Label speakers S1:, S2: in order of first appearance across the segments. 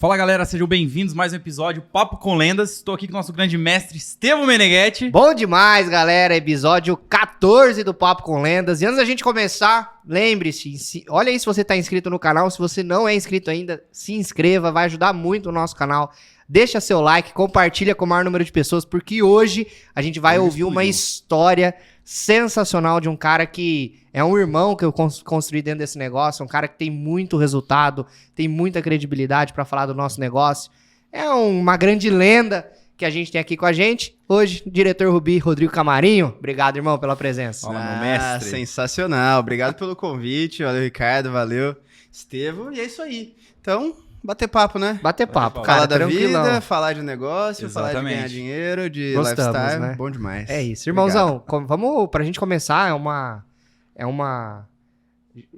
S1: Fala galera, sejam bem-vindos a mais um episódio Papo com Lendas. Estou aqui com o nosso grande mestre Estevão Meneghetti.
S2: Bom demais, galera, episódio 14 do Papo com Lendas. E antes da gente começar, lembre-se, olha aí se você está inscrito no canal. Se você não é inscrito ainda, se inscreva, vai ajudar muito o nosso canal. Deixa seu like, compartilha com o maior número de pessoas, porque hoje a gente vai ouvir uma história sensacional de um cara que é um irmão que eu construí dentro desse negócio, um cara que tem muito resultado, tem muita credibilidade para falar do nosso negócio. É uma grande lenda que a gente tem aqui com a gente. Hoje, diretor Rubi, Rodrigo Camarinho. Obrigado, irmão, pela presença.
S1: Fala, meu mestre.
S3: Sensacional. Obrigado pelo convite. Valeu, Ricardo. Valeu, Estevão. E é isso aí. Então, bater papo, né?
S2: Bater papo,
S3: Falar
S2: cara,
S3: da vida, falar de negócio,
S1: Exatamente.
S3: falar de ganhar dinheiro, de
S2: Gostamos,
S3: lifestyle.
S2: né?
S3: Bom demais.
S2: É isso, irmãozão. Vamos, pra gente começar,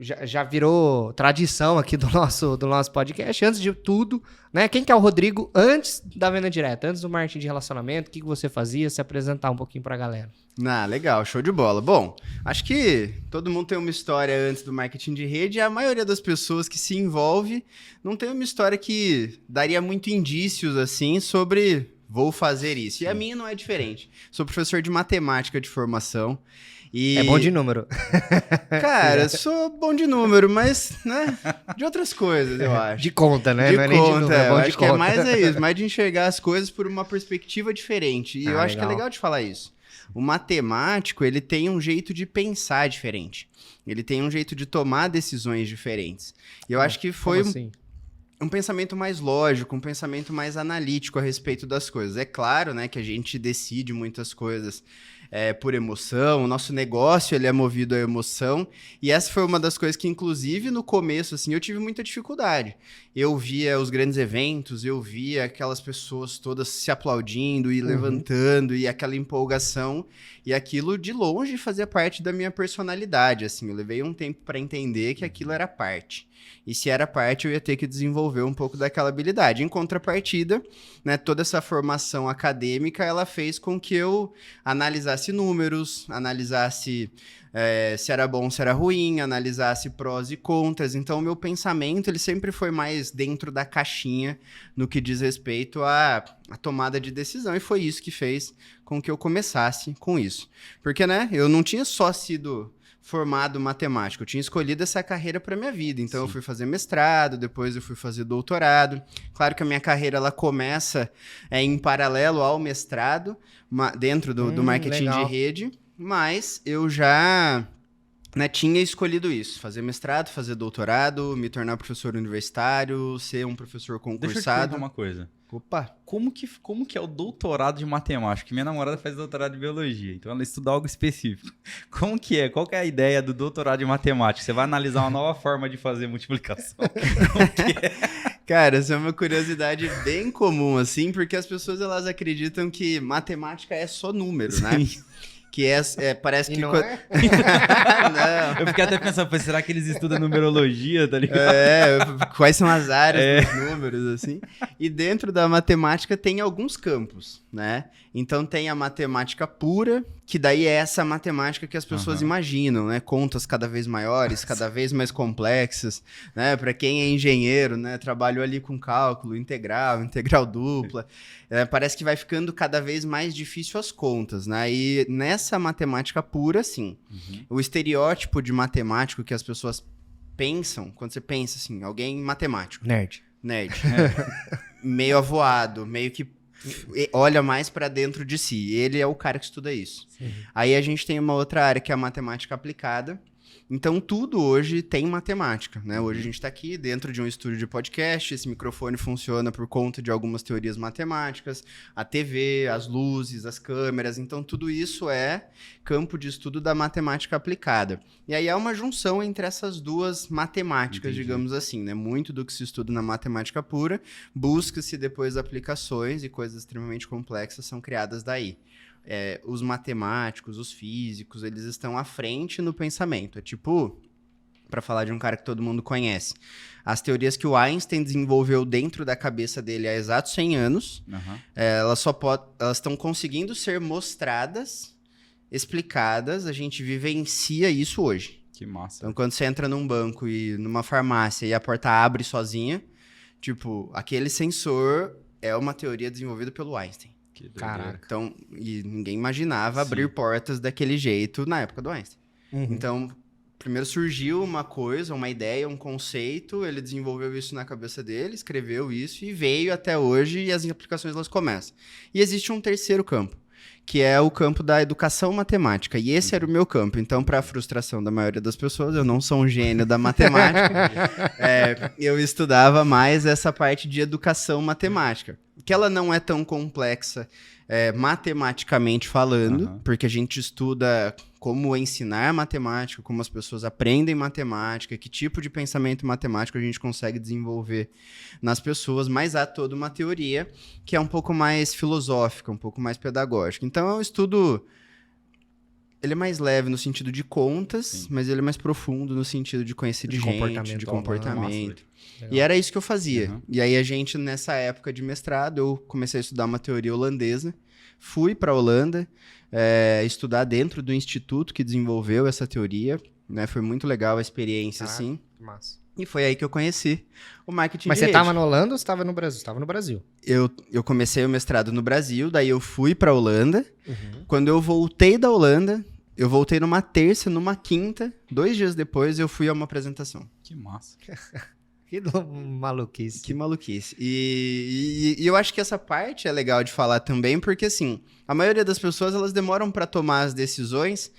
S2: já virou tradição aqui do nosso podcast. Antes de tudo, né? Quem que é o Rodrigo antes da venda direta, antes do marketing de relacionamento? O que você fazia? Se apresentar um pouquinho pra galera.
S3: Legal, show de bola. Bom, acho que todo mundo tem uma história antes do marketing de rede e a maioria das pessoas que se envolve não tem uma história que daria muito indícios, assim, sobre vou fazer isso. E a minha não é diferente. Sou professor de matemática de formação. E...
S2: É bom de número.
S3: Cara, sou bom de número, mas, né, de outras coisas, eu acho.
S2: De conta, né?
S3: De
S2: não é
S3: conta,
S2: nem de número, é bom de
S3: acho
S2: conta.
S3: que é mais isso, mais de enxergar as coisas por uma perspectiva diferente. E eu acho que é legal de falar isso. O matemático, ele tem um jeito de pensar diferente. Ele tem um jeito de tomar decisões diferentes. E eu acho que foi um pensamento mais lógico, um pensamento mais analítico a respeito das coisas. É claro, né, que a gente decide muitas coisas por emoção, o nosso negócio ele é movido à emoção, e essa foi uma das coisas que, inclusive, no começo, assim, eu tive muita dificuldade. Eu via os grandes eventos, eu via aquelas pessoas todas se aplaudindo e levantando, e aquela empolgação, e aquilo, de longe, fazia parte da minha personalidade, assim, eu levei um tempo para entender que aquilo era parte. E se era parte, eu ia ter que desenvolver um pouco daquela habilidade. Em contrapartida, né, toda essa formação acadêmica, ela fez com que eu analisasse números, analisasse se era bom, se era ruim, analisasse prós e contras. Então, o meu pensamento, ele sempre foi mais dentro da caixinha no que diz respeito à tomada de decisão. E foi isso que fez com que eu começasse com isso. Porque, né, eu não tinha só sido formado matemático, eu tinha escolhido essa carreira para minha vida, então eu fui fazer mestrado, depois eu fui fazer doutorado. Claro que a minha carreira ela começa em paralelo ao mestrado, dentro do marketing de rede, mas eu já tinha escolhido isso, fazer mestrado, fazer doutorado, me tornar professor universitário, ser um professor concursado.
S1: Deixa eu te perguntar uma coisa.
S3: Opa!
S1: Como que é o doutorado de matemática? Minha namorada faz doutorado de biologia, então ela estuda algo específico. Como que é? Qual que é a ideia do doutorado de matemática? Você vai analisar uma nova forma de fazer multiplicação? Como que é?
S3: Cara, essa é uma curiosidade bem comum, assim, porque as pessoas elas acreditam que matemática é só número, né? Que parece que...
S2: Não é?
S3: Não.
S1: Eu fiquei até pensando, será que eles estudam numerologia, tá ligado?
S3: Quais são as áreas dos números, assim. E dentro da matemática tem alguns campos, né? Então tem a matemática pura, que daí é essa matemática que as pessoas imaginam, né? Contas cada vez maiores, cada vez mais complexas, né? Para quem é engenheiro, né? Trabalhou ali com cálculo integral dupla. Parece que vai ficando cada vez mais difícil as contas, né? E nessa matemática pura, sim. O estereótipo de matemático que as pessoas pensam, quando você pensa assim, alguém matemático.
S2: Nerd.
S3: Meio avoado, meio que olha mais para dentro de si. Ele é o cara que estuda isso. Aí a gente tem uma outra área que é a matemática aplicada. Então, tudo hoje tem matemática, né? Hoje a gente está aqui dentro de um estúdio de podcast, esse microfone funciona por conta de algumas teorias matemáticas, a TV, as luzes, as câmeras, então tudo isso é campo de estudo da matemática aplicada. E aí há uma junção entre essas duas matemáticas, digamos assim, né? Muito do que se estuda na matemática pura, busca-se depois aplicações e coisas extremamente complexas são criadas daí. Os matemáticos, os físicos, eles estão à frente no pensamento. É tipo, para falar de um cara que todo mundo conhece, as teorias que o Einstein desenvolveu dentro da cabeça dele há exatos 100 anos, elas estão conseguindo ser mostradas, explicadas, a gente vivencia isso hoje.
S1: Que massa.
S3: Então, quando você entra num banco e numa farmácia e a porta abre sozinha, Tipo, aquele sensor é uma teoria desenvolvida pelo Einstein.
S1: Que doideira.
S2: Caraca.
S3: Então, e ninguém imaginava
S1: Sim.
S3: abrir portas daquele jeito na época do Einstein.
S2: Uhum.
S3: Então, primeiro surgiu uma coisa, uma ideia, um conceito, ele desenvolveu isso na cabeça dele, escreveu isso e veio até hoje e as aplicações elas começam. E existe um terceiro campo, que é o campo da educação matemática. E esse era o meu campo. Então, para a frustração da maioria das pessoas, eu não sou um gênio da matemática. Eu estudava mais essa parte de educação matemática, que ela não é tão complexa matematicamente falando, porque a gente estuda como ensinar matemática, como as pessoas aprendem matemática, que tipo de pensamento matemático a gente consegue desenvolver nas pessoas, mas há toda uma teoria que é um pouco mais filosófica, um pouco mais pedagógica. Então é um estudo, ele é mais leve no sentido de contas,
S1: Sim.
S3: mas ele é mais profundo no sentido de conhecer de gente,
S2: comportamento
S3: de
S2: humano.
S3: comportamento.
S2: Legal.
S3: E era isso que eu fazia.
S1: Uhum.
S3: E aí a gente, nessa época de mestrado, eu comecei a estudar uma teoria holandesa, fui para a Holanda estudar dentro do instituto que desenvolveu essa teoria, né? Foi muito legal a experiência,
S2: Caraca.
S3: assim.
S2: Que massa.
S3: E foi aí que eu conheci o marketing
S2: Mas
S3: de
S2: você
S3: rede.
S2: tava na Holanda ou você tava no Brasil? Você tava no Brasil.
S3: Eu comecei o mestrado no Brasil, daí eu fui para a Holanda.
S2: Uhum.
S3: Quando eu voltei da Holanda, eu voltei numa terça, numa quinta, 2 dias depois eu fui a uma apresentação.
S1: Que massa.
S2: Que maluquice.
S3: Que maluquice. E eu acho que essa parte é legal de falar também, porque assim, a maioria das pessoas elas demoram para tomar as decisões,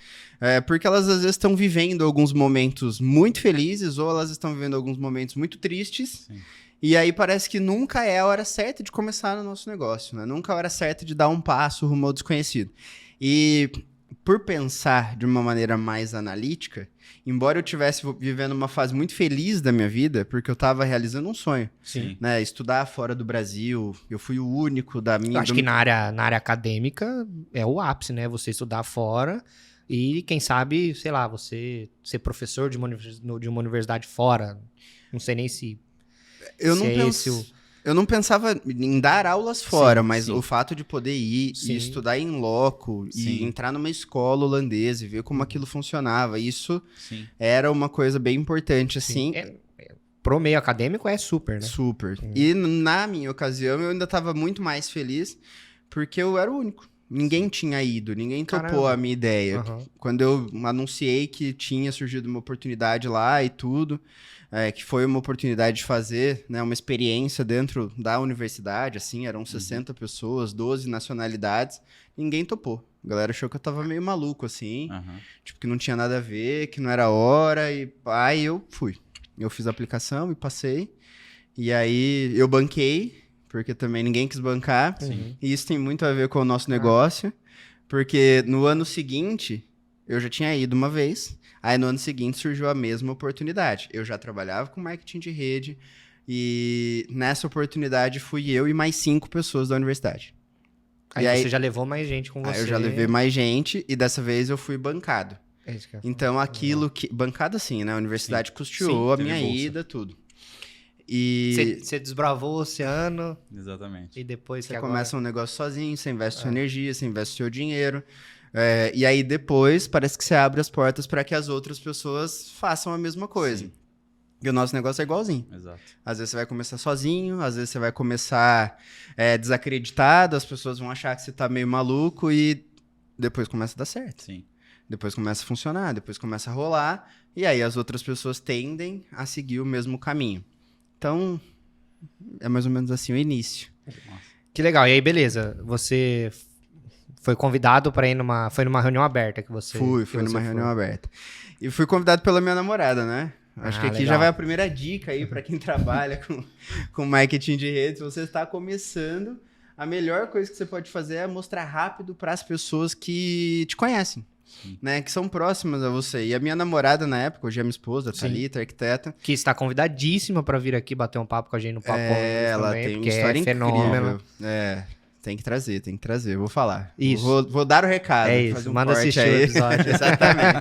S3: porque elas às vezes estão vivendo alguns momentos muito felizes ou elas estão vivendo alguns momentos muito tristes.
S1: Sim.
S3: E aí parece que nunca é a hora certa de começar no nosso negócio, né? Nunca é a hora certa de dar um passo rumo ao desconhecido. E por pensar de uma maneira mais analítica, embora eu estivesse vivendo uma fase muito feliz da minha vida, porque eu estava realizando um sonho,
S1: Sim.
S3: né? Estudar fora do Brasil, eu fui o único da minha...
S2: Eu acho que na área acadêmica é o ápice, né? Você estudar fora e, quem sabe, sei lá, você ser professor de uma universidade fora. Não sei nem se...
S3: Eu não pensava em dar aulas fora,
S1: Sim,
S3: mas
S1: sim.
S3: o fato de poder ir
S2: Sim.
S3: e estudar em loco e
S1: Sim.
S3: entrar numa escola holandesa e ver como aquilo funcionava, isso
S1: Sim.
S3: era uma coisa bem importante, assim.
S2: Pro meio acadêmico é super, né?
S3: Super. E na minha ocasião eu ainda estava muito mais feliz porque eu era o único. Ninguém tinha ido, ninguém topou
S2: Caramba.
S3: a minha ideia.
S2: Aham.
S3: Quando eu anunciei que tinha surgido uma oportunidade lá e tudo, que foi uma oportunidade de fazer, né, uma experiência dentro da universidade, assim, eram 60 pessoas, 12 nacionalidades, ninguém topou. A galera achou que eu tava meio maluco, assim,
S1: Aham.
S3: tipo, que não tinha nada a ver, que não era hora, e aí eu fui. Eu fiz a aplicação e passei, e aí eu banquei, porque também ninguém quis bancar,
S2: Sim.
S3: e isso tem muito a ver com o nosso negócio, porque no ano seguinte, eu já tinha ido uma vez, aí no ano seguinte surgiu a mesma oportunidade. Eu já trabalhava com marketing de rede, e nessa oportunidade fui eu e mais 5 pessoas da universidade.
S2: Aí
S3: E aí-
S2: você já levou mais gente com você.
S3: Aí eu já levei mais gente, e dessa vez eu fui bancado.
S2: É isso que eu-
S3: Então aquilo que... Bancado assim, né? A universidade custeou
S1: Sim,
S3: a
S1: teve
S3: minha
S1: bolsa.
S3: ida, tudo. E
S2: Você desbravou o oceano
S1: Exatamente.
S2: e depois
S3: você
S2: que agora...
S3: começa um negócio sozinho, você investe sua energia, você investe seu dinheiro. E aí depois parece que você abre as portas para que as outras pessoas façam a mesma coisa.
S1: Sim.
S3: E o nosso negócio é igualzinho.
S1: Exato.
S3: Às vezes você vai começar sozinho, às vezes você vai começar desacreditado, as pessoas vão achar que você tá meio maluco e depois começa a dar certo.
S1: Sim.
S3: Depois começa a funcionar, depois começa a rolar, e aí as outras pessoas tendem a seguir o mesmo caminho. Então, é mais ou menos assim o início.
S1: Nossa.
S2: Que legal. E aí, beleza. Você foi convidado para ir numa... Foi numa reunião aberta que você...
S3: Fui
S2: que
S3: numa
S2: você
S3: reunião
S2: foi.
S3: aberta. E fui convidado pela minha namorada, né? Acho que aqui
S2: legal.
S3: já vai a primeira dica aí para quem trabalha com marketing de redes. Se você está começando, a melhor coisa que você pode fazer é mostrar rápido para as pessoas que te conhecem. Né, que são próximas a você. E a minha namorada na época, hoje é minha esposa,
S2: Sim.
S3: Thalita, arquiteta.
S2: Que está convidadíssima para vir aqui bater um papo com a gente no Papo com Lendas
S3: Ela
S2: também,
S3: tem uma
S2: porque
S3: história
S2: é fenômeno.
S3: incrível. Tem que trazer, vou falar.
S2: Isso.
S3: Vou dar o recado.
S2: É isso,
S3: fazer um
S2: manda
S3: corte
S2: assistir
S3: aí.
S2: o episódio.
S3: Exatamente.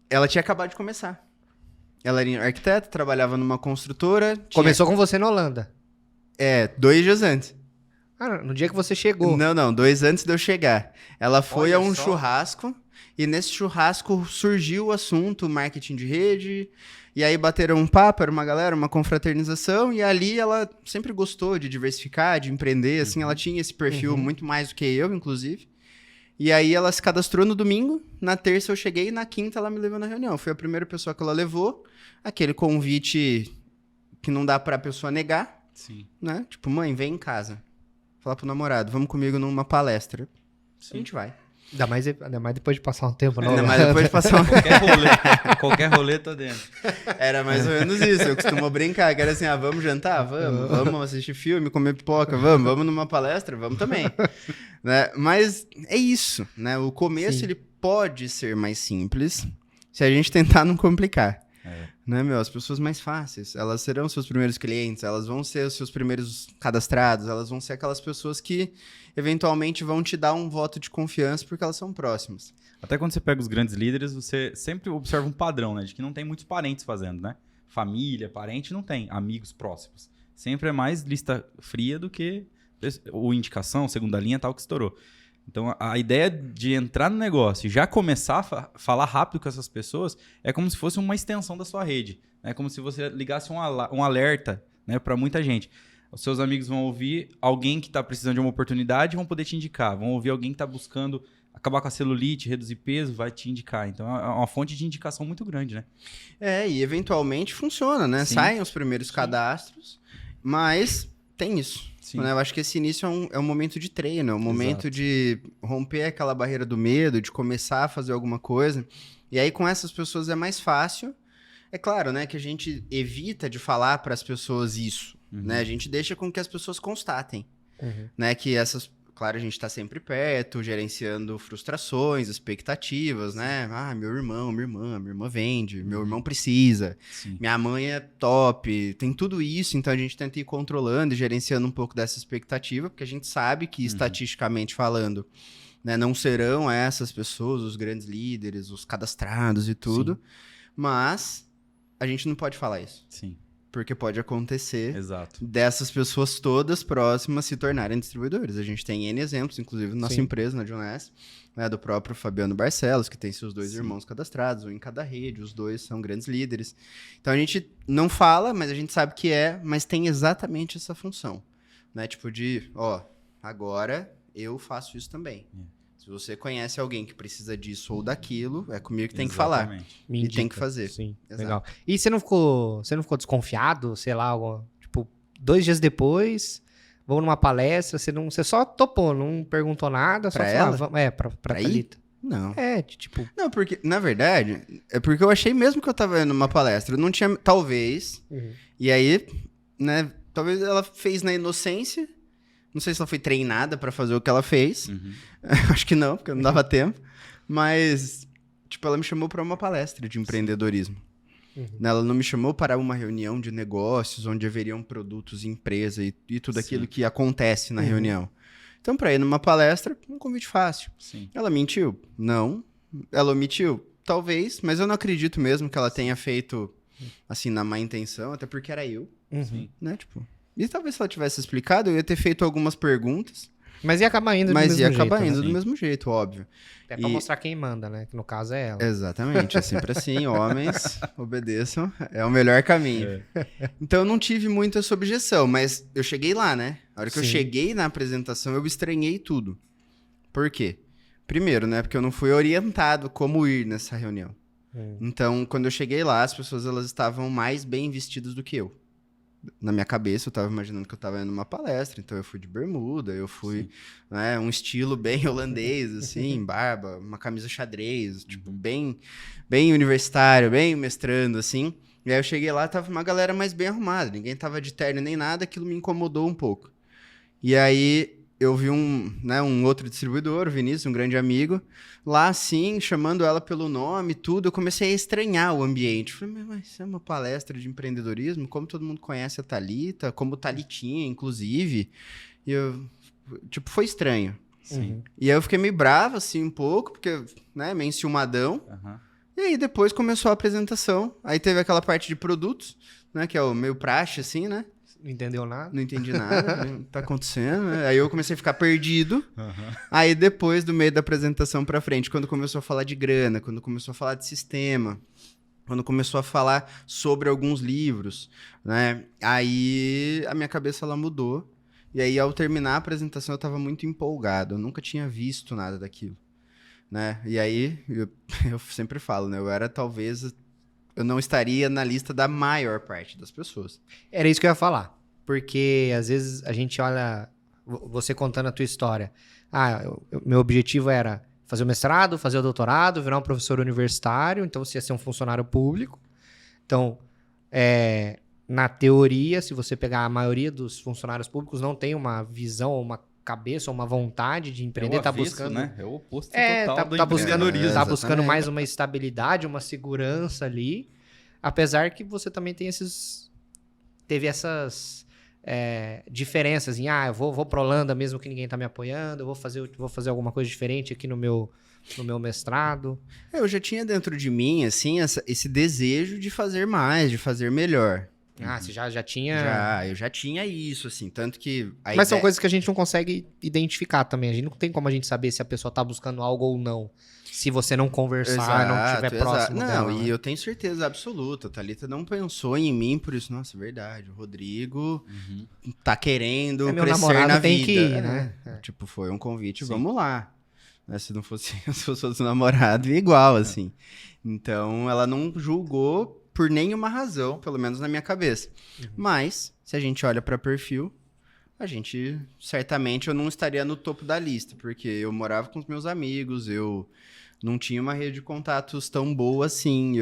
S3: Ela tinha acabado de começar. Ela era arquiteta, trabalhava numa construtora.
S2: Começou com você na Holanda.
S3: 2 dias antes.
S2: Ah, no dia que você chegou.
S3: Não, 2 antes de eu chegar. Ela foi
S2: Olha
S3: a um
S2: só.
S3: churrasco E nesse churrasco surgiu o assunto marketing de rede. E aí bateram um papo, era uma galera, uma confraternização. E ali ela sempre gostou de diversificar, de empreender. Assim, ela tinha esse perfil muito mais do que eu, inclusive. E aí ela se cadastrou no domingo. Na terça eu cheguei e na quinta ela me levou na reunião. Foi a primeira pessoa que ela levou. Aquele convite que não dá pra pessoa negar.
S1: Sim.
S3: Né? Tipo, mãe, vem em casa. Falar pro namorado, vamos comigo numa palestra.
S1: Sim.
S3: A gente vai.
S2: Ainda mais depois de passar um tempo.
S3: Ainda mais depois de passar
S1: Qualquer rolê, tô dentro.
S3: Era mais ou menos isso. Eu costumo brincar, que era assim, vamos jantar? Vamos assistir filme, comer pipoca? Vamos numa palestra? Vamos também. Né? Mas é isso, né? O começo, ele pode ser mais simples se a gente tentar não complicar. Né, as pessoas mais fáceis, elas serão seus primeiros clientes, elas vão ser os seus primeiros cadastrados, elas vão ser aquelas pessoas que eventualmente vão te dar um voto de confiança porque elas são próximas.
S1: Até quando você pega os grandes líderes, você sempre observa um padrão, né? De que não tem muitos parentes fazendo, né? Família, parente, não tem. Amigos próximos. Sempre é mais lista fria do que ou indicação, segunda linha, tal, que estourou. Então, a ideia de entrar no negócio e já começar a falar rápido com essas pessoas é como se fosse uma extensão da sua rede. É como se você ligasse um alerta, né, para muita gente. Os seus amigos vão ouvir alguém que está precisando de uma oportunidade e vão poder te indicar. Vão ouvir alguém que está buscando acabar com a celulite, reduzir peso, vai te indicar. Então, é uma fonte de indicação muito grande, né?
S3: E eventualmente funciona, né?
S1: Sim.
S3: Saem os primeiros cadastros, mas tem isso.
S1: Sim.
S3: Né? Eu acho que esse início é um momento de treino, é um momento de romper aquela barreira do medo, de começar a fazer alguma coisa. E aí, com essas pessoas é mais fácil. É claro, né, que a gente evita de falar para as pessoas isso. Né? A gente deixa com que as pessoas constatem. Né? Que essas... Claro, a gente está sempre perto, gerenciando frustrações, expectativas, né? Meu irmão, minha irmã vende, meu irmão precisa, minha mãe é top, tem tudo isso, então a gente tenta ir controlando e gerenciando um pouco dessa expectativa, porque a gente sabe que, estatisticamente falando, né, não serão essas pessoas, os grandes líderes, os cadastrados e tudo, mas a gente não pode falar isso.
S1: Sim.
S3: Porque pode acontecer
S1: Exato.
S3: dessas pessoas todas próximas se tornarem distribuidores. A gente tem N exemplos, inclusive na nossa empresa, na Jones, né, do próprio Fabiano Barcelos, que tem seus dois irmãos cadastrados, um em cada rede, os dois são grandes líderes. Então a gente não fala, mas a gente sabe que mas tem exatamente essa função. Né? Tipo de, agora eu faço isso também. Se você conhece alguém que precisa disso ou daquilo, é comigo que tem que falar.
S2: Me
S3: e
S2: indica.
S3: tem que fazer.
S2: Sim,
S3: Exato.
S2: legal. E você não ficou desconfiado, sei lá, tipo, 2 dias depois, vamos numa palestra, você só topou, não perguntou nada, só
S3: Pra
S2: falou,
S3: ela?
S2: pra
S3: Pra ir?
S2: Thalita.
S3: Não.
S2: Tipo...
S3: Não, porque, na verdade, é porque eu achei mesmo que eu tava indo numa palestra. Eu não tinha, talvez, e aí, né, talvez ela fez na inocência. Não sei se ela foi treinada pra fazer o que ela fez. Acho que não, porque não dava tempo. Mas, tipo, ela me chamou pra uma palestra de empreendedorismo. Ela não me chamou para uma reunião de negócios, onde haveriam produtos, empresa e tudo aquilo que acontece na reunião. Então, pra ir numa palestra, um convite fácil.
S1: Sim.
S3: Ela mentiu? Não. Ela omitiu? Talvez, mas eu não acredito mesmo que ela tenha feito, assim, na má intenção, até porque era eu, né, tipo... E talvez se ela tivesse explicado, eu ia ter feito algumas perguntas.
S2: Mas ia acabar indo do mesmo jeito.
S3: Mas ia acabar indo
S2: né?
S3: do mesmo jeito, óbvio.
S2: É pra mostrar quem manda, né? Que no caso é ela.
S3: Exatamente, é sempre assim. Homens, obedeçam. É o melhor caminho. Então eu não tive muito essa objeção, mas eu cheguei lá, né? A hora que eu cheguei na apresentação, eu estranhei tudo. Por quê? Primeiro, né? Porque eu não fui orientado como ir nessa reunião. Então, quando eu cheguei lá, as pessoas elas estavam mais bem vestidas do que eu. Na minha cabeça, eu tava imaginando que eu tava indo numa palestra, então eu fui de bermuda, eu fui, né, um estilo bem holandês, assim, barba, uma camisa xadrez, tipo, bem universitário, bem mestrando, assim. E aí eu cheguei lá, tava uma galera mais bem arrumada, ninguém tava de terno nem nada, aquilo me incomodou um pouco. E aí eu vi um outro distribuidor, o Vinícius, um grande amigo, lá assim, chamando ela pelo nome e tudo, eu comecei a estranhar o ambiente. Falei, mas isso é uma palestra de empreendedorismo? Como todo mundo conhece a Thalita, como Thalitinha, inclusive. E eu, tipo, foi estranho.
S1: Sim.
S3: E aí eu fiquei meio bravo, assim, um pouco, porque, né, meio enciumadão. E aí depois começou a apresentação, aí teve aquela parte de produtos, né, que é o meio praxe, assim, né?
S2: Não entendeu nada?
S3: Não entendi nada, o que tá acontecendo, né? Aí eu comecei a ficar perdido.
S1: Uhum.
S3: Aí depois, do meio da apresentação pra frente, quando começou a falar de grana, quando começou a falar de sistema, quando começou a falar sobre alguns livros, né? Aí a minha cabeça ela mudou. E aí, ao terminar a apresentação, eu tava muito empolgado. Eu nunca tinha visto nada daquilo, né? E aí, eu sempre falo, né? Eu não estaria na lista da maior parte das pessoas.
S2: Era isso que eu ia falar. Porque às vezes a gente olha, você contando a tua história. Meu objetivo era fazer o mestrado, fazer o doutorado, virar um professor universitário, então você ia ser um funcionário público. Então, na teoria, se você pegar a maioria dos funcionários públicos, não tem uma visão, uma cabeça, uma vontade de empreender, tá buscando,
S1: né? É o oposto total do
S2: tá buscando
S3: empreendedorismo.
S2: mais uma estabilidade, uma segurança ali, apesar que você também teve essas diferenças em, eu vou pra Holanda mesmo que ninguém tá me apoiando, eu vou fazer alguma coisa diferente aqui no meu mestrado.
S3: Eu já tinha dentro de mim, assim, esse desejo de fazer mais, de fazer melhor.
S2: Você já tinha...
S3: Eu já tinha isso, assim, tanto que...
S2: Mas são coisas que a gente não consegue identificar também. A gente não tem como a gente saber se a pessoa tá buscando algo ou não. Se você não conversar, não estiver próximo dela.
S3: Não, e eu tenho certeza absoluta. A Thalita não pensou em mim por isso. Nossa, verdade. O Rodrigo tá querendo
S2: meu
S3: crescer
S2: namorado
S3: na
S2: tem
S3: vida.
S2: que ir, né?
S3: Tipo, foi um convite,
S1: Sim.
S3: vamos lá. Né, se fosse namorado, igual, assim. Então, ela não julgou por nenhuma razão, pelo menos na minha cabeça. Mas, se a gente olha para perfil, certamente eu não estaria no topo da lista, porque eu morava com os meus amigos, eu não tinha uma rede de contatos tão boa assim,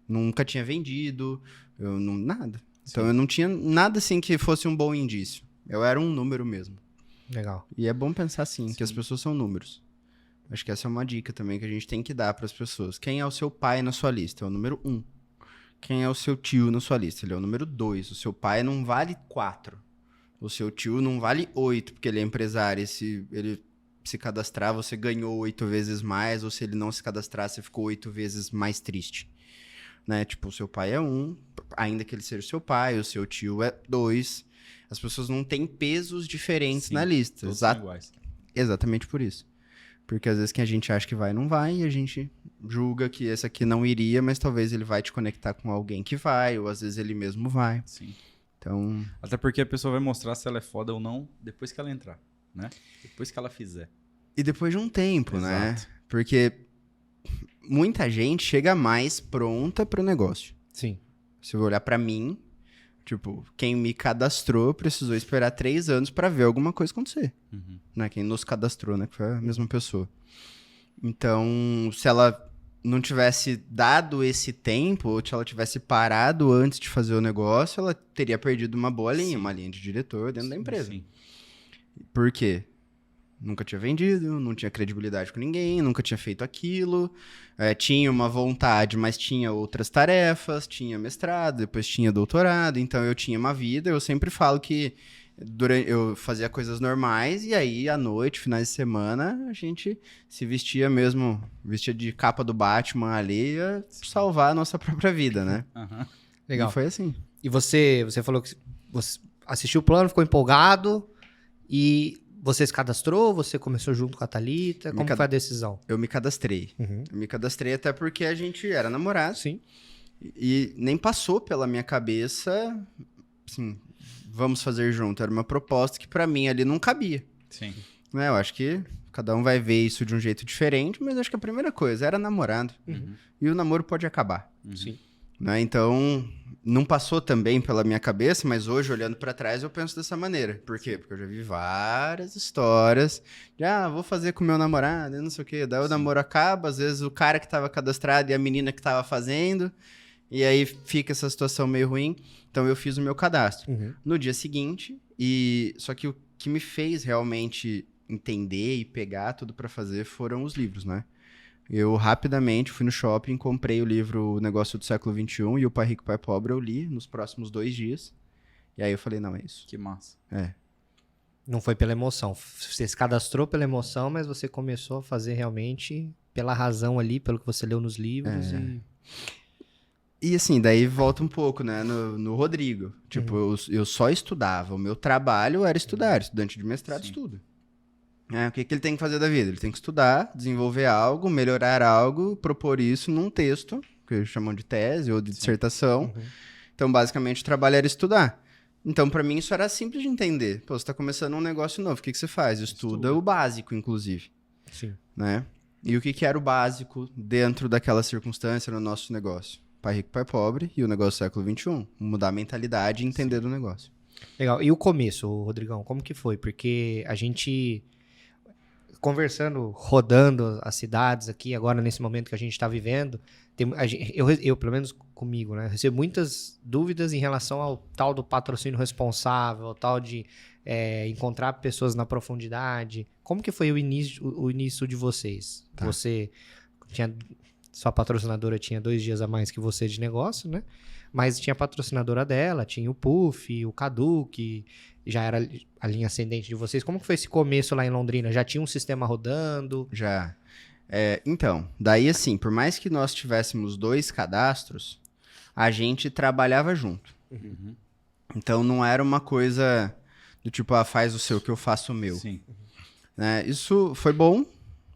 S3: nunca tinha vendido, nada. Então eu não tinha nada assim que fosse um bom indício. Eu era um número mesmo.
S2: Legal.
S3: E é bom pensar assim, que as pessoas são números. Acho que essa é uma dica também que a gente tem que dar para as pessoas. Quem é o seu pai na sua lista? É o número 1. Quem é o seu tio na sua lista? Ele é o número 2. O seu pai não vale 4. O seu tio não vale 8, porque ele é empresário. Se ele se cadastrar, você ganhou 8 vezes mais. Ou se ele não se cadastrar, você ficou 8 vezes mais triste. Né? Tipo, o seu pai é 1, ainda que ele seja o seu pai. O seu tio é 2. As pessoas não têm pesos diferentes na lista.
S1: Todos são iguais.
S3: Exatamente por isso. Porque às vezes quem a gente acha que vai, não vai, e a gente julga que esse aqui não iria, mas talvez ele vai te conectar com alguém que vai, ou às vezes ele mesmo vai.
S1: Sim.
S3: Então...
S1: Até porque a pessoa vai mostrar se ela é foda ou não depois que ela entrar, né? Depois que ela fizer.
S3: E depois de um tempo, né?
S1: Exato.
S3: Porque muita gente chega mais pronta pro negócio.
S2: Sim.
S3: Se eu olhar pra mim, tipo, quem me cadastrou precisou esperar 3 anos pra ver alguma coisa acontecer.
S1: Uhum.
S3: Né? Quem nos cadastrou, né? Que foi a mesma pessoa. Então, se ela não tivesse dado esse tempo, ou se ela tivesse parado antes de fazer o negócio, ela teria perdido uma boa linha, uma linha de diretor dentro da empresa.
S1: Sim.
S3: Por quê? Nunca tinha vendido, não tinha credibilidade com ninguém, nunca tinha feito aquilo, tinha uma vontade, mas tinha outras tarefas, tinha mestrado, depois tinha doutorado, então eu tinha uma vida. Eu sempre falo que eu fazia coisas normais e aí à noite, finais de semana, a gente se vestia de capa do Batman ali, ia salvar a nossa própria vida, né?
S1: Uhum.
S2: Legal.
S3: E foi assim.
S2: E você falou que você assistiu o plano, ficou empolgado e você se cadastrou? Você começou junto com a Thalita? Como foi a decisão?
S3: Eu me cadastrei.
S2: Uhum.
S3: Eu me cadastrei até porque a gente era namorado.
S2: Sim.
S3: E nem passou pela minha cabeça, assim, vamos fazer junto. Era uma proposta que pra mim ali não cabia.
S1: Sim.
S3: Né? Eu acho que cada um vai ver isso de um jeito diferente, mas acho que a primeira coisa era namorado.
S1: Uhum.
S3: E o namoro pode acabar.
S1: Uhum.
S2: Sim.
S3: Né? Então, não passou também pela minha cabeça, mas hoje, olhando pra trás, eu penso dessa maneira. Por quê? Porque eu já vi várias histórias de, vou fazer com meu namorado, e não sei o quê. Daí o namoro acaba, às vezes o cara que tava cadastrado e a menina que tava fazendo, e aí fica essa situação meio ruim. Então, eu fiz o meu cadastro.
S2: Uhum.
S3: No dia seguinte, só que o que me fez realmente entender e pegar tudo pra fazer foram os livros, né? Eu rapidamente fui no shopping, comprei o livro O Negócio do Século XXI e O Pai Rico, Pai Pobre, eu li nos próximos 2 dias. E aí eu falei, não, é isso.
S1: Que massa.
S2: Não foi pela emoção. Você se cadastrou pela emoção, mas você começou a fazer realmente pela razão ali, pelo que você leu nos livros.
S3: E assim, daí volta um pouco, né, no Rodrigo. Tipo, eu só estudava. O meu trabalho era estudar. Estudante de mestrado estuda. O que ele tem que fazer da vida? Ele tem que estudar, desenvolver algo, melhorar algo, propor isso num texto, que eles chamam de tese ou de dissertação. Então, basicamente, o trabalho era estudar. Então, pra mim, isso era simples de entender. Pô, você tá começando um negócio novo, o que você faz? Estuda o básico, inclusive.
S2: Sim.
S3: Né? E o que era o básico dentro daquela circunstância no nosso negócio? Pai rico, pai pobre e o negócio do século XXI. Mudar a mentalidade e entender do negócio.
S2: Legal. E o começo, Rodrigão, como que foi? Porque a gente, conversando, rodando as cidades aqui, agora nesse momento que a gente está vivendo, eu, pelo menos comigo, né, recebo muitas dúvidas em relação ao tal do patrocínio responsável, ao tal de encontrar pessoas na profundidade. Como que foi o início de vocês?
S3: Tá.
S2: Você tinha... Sua patrocinadora tinha 2 dias a mais que você de negócio, né? Mas tinha a patrocinadora dela, tinha o Puff, o Cadu, que já era a linha ascendente de vocês. Como que foi esse começo lá em Londrina? Já tinha um sistema rodando?
S3: Já. Então, daí assim, por mais que nós tivéssemos 2 cadastros, a gente trabalhava junto. Então não era uma coisa do tipo, faz o seu que eu faço o meu.
S1: Sim.
S3: Né? Isso foi bom,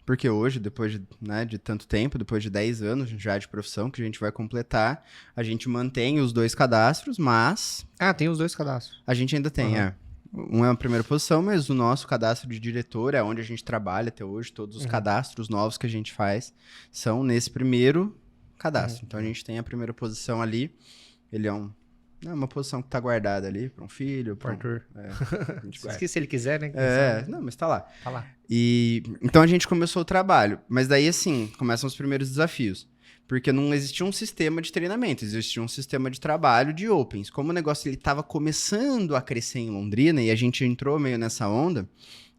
S3: porque hoje, depois de tanto tempo, depois de 10 anos já de profissão que a gente vai completar, a gente mantém os 2 cadastros, mas...
S2: Tem os 2 cadastros.
S3: A gente ainda tem, Um é a primeira posição, mas o nosso cadastro de diretor é onde a gente trabalha até hoje. Todos os cadastros novos que a gente faz são nesse primeiro cadastro. Então a gente tem a primeira posição ali. Ele é uma posição que tá guardada ali para um filho, para
S2: Arthur.
S3: a gente guarda.
S2: Se ele quiser, né?
S3: Não, mas tá lá.
S2: Tá lá.
S3: E então a gente começou o trabalho, mas daí assim, começam os primeiros desafios. Porque não existia um sistema de treinamento, existia um sistema de trabalho de opens. Como o negócio ele estava começando a crescer em Londrina e a gente entrou meio nessa onda,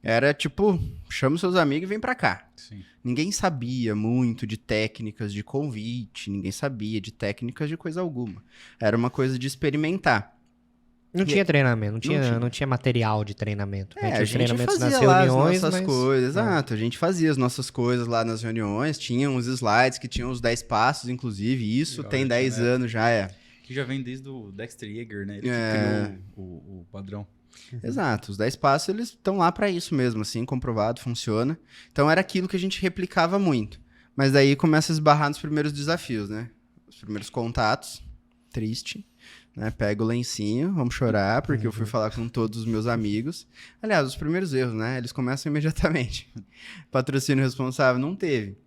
S3: era tipo, chama os seus amigos e vem pra cá.
S1: Sim.
S3: Ninguém sabia muito de técnicas de convite, ninguém sabia de técnicas de coisa alguma. Era uma coisa de experimentar.
S2: Não tinha treinamento,
S3: tinha.
S2: não tinha material de treinamento. Né? Tinha
S3: A
S2: os
S3: gente
S2: treinamentos nas
S3: fazia lá
S2: reuniões,
S3: as nossas
S2: mas...
S3: coisas, exato. A gente fazia as nossas coisas lá nas reuniões, tinha uns slides que tinham os 10 passos, inclusive, isso
S1: Legal,
S3: tem
S1: já
S3: 10
S1: tinha,
S3: anos já,
S1: Que já vem desde o Dexter Yeager, né? Ele que criou o padrão.
S3: Exato, os 10 passos eles estão lá para isso mesmo, assim, comprovado, funciona. Então era aquilo que a gente replicava muito. Mas daí começa a esbarrar nos primeiros desafios, né? Os primeiros contatos, triste, né? Pega o lencinho, vamos chorar, porque eu fui falar com todos os meus amigos. Aliás, os primeiros erros, né? Eles começam imediatamente. Patrocínio responsável não teve.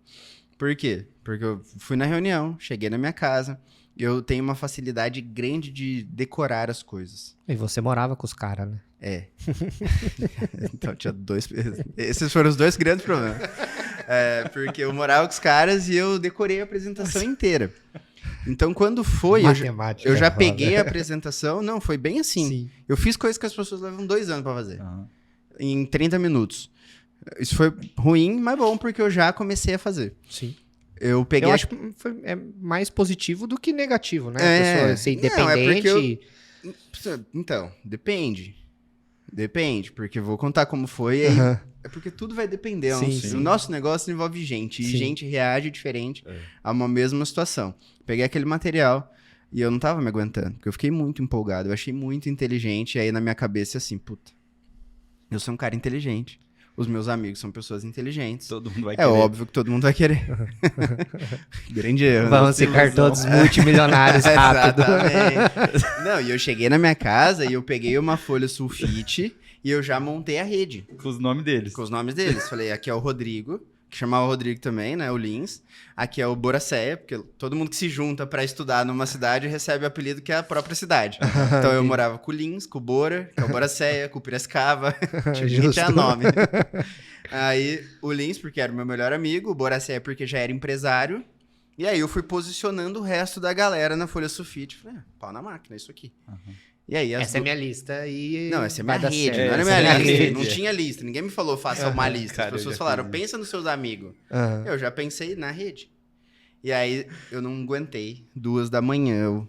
S3: Por quê? Porque eu fui na reunião, cheguei na minha casa, eu tenho uma facilidade grande de decorar as coisas.
S2: E você morava com os caras, né?
S3: Então tinha 2... Esses foram os 2 grandes problemas. Porque eu morava com os caras e eu decorei a apresentação inteira. Então, quando foi...
S2: Matemática.
S3: Eu já peguei a apresentação. Não, foi bem assim.
S2: Sim.
S3: Eu fiz coisas que as pessoas levam 2 anos pra fazer. Em 30 minutos. Isso foi ruim, mas bom, porque eu já comecei a fazer.
S2: Sim.
S3: Eu peguei...
S2: Eu acho que é mais positivo do que negativo, né?
S3: É.
S2: A pessoa ser independente.
S3: Não, é porque Então, depende. Depende, porque eu vou contar como foi. E aí, é porque tudo vai depender.
S2: Sim.
S3: O nosso negócio envolve gente. E
S2: Sim.
S3: gente reage diferente a uma mesma situação. Peguei aquele material e eu não tava me aguentando. Porque eu fiquei muito empolgado. Eu achei muito inteligente. E aí na minha cabeça assim, puta. Eu sou um cara inteligente. Os meus amigos são pessoas inteligentes.
S1: Todo mundo vai
S3: É
S1: querer.
S3: óbvio que todo mundo vai querer. Grande erro.
S2: Vamos ficar todos multimilionários rápido.
S3: Exatamente. Não, e eu cheguei na minha casa e eu peguei uma folha sulfite e eu já montei a rede.
S1: Com os nomes deles.
S3: Com os nomes deles. Falei, aqui é o Rodrigo, que chamava o Rodrigo também, né? O Lins. Aqui é o Boracéia, porque todo mundo que se junta pra estudar numa cidade recebe o apelido que é a própria cidade. Então eu morava com o Lins, com o Bora, que é o Boracéia, com o Piracicaba. Tipo, tinha nome. Aí o Lins, porque era o meu melhor amigo, o Boracéia, porque já era empresário. E aí eu fui posicionando o resto da galera na folha sulfite. Falei, pau na máquina, é isso aqui. E aí,
S2: Essa é minha lista e...
S3: Não, essa é
S2: vai
S3: minha
S2: dar
S3: rede,
S2: certo.
S3: não era
S1: essa é
S3: minha
S1: minha
S3: lista.
S1: rede.
S3: Não tinha lista. Ninguém me falou, faça uma lista.
S1: Cara,
S3: As pessoas
S1: eu já
S3: falaram,
S1: fiz
S3: pensa nos seus amigos.
S2: Aham.
S3: Eu já pensei na rede. E aí, eu não aguentei. 2 da manhã, eu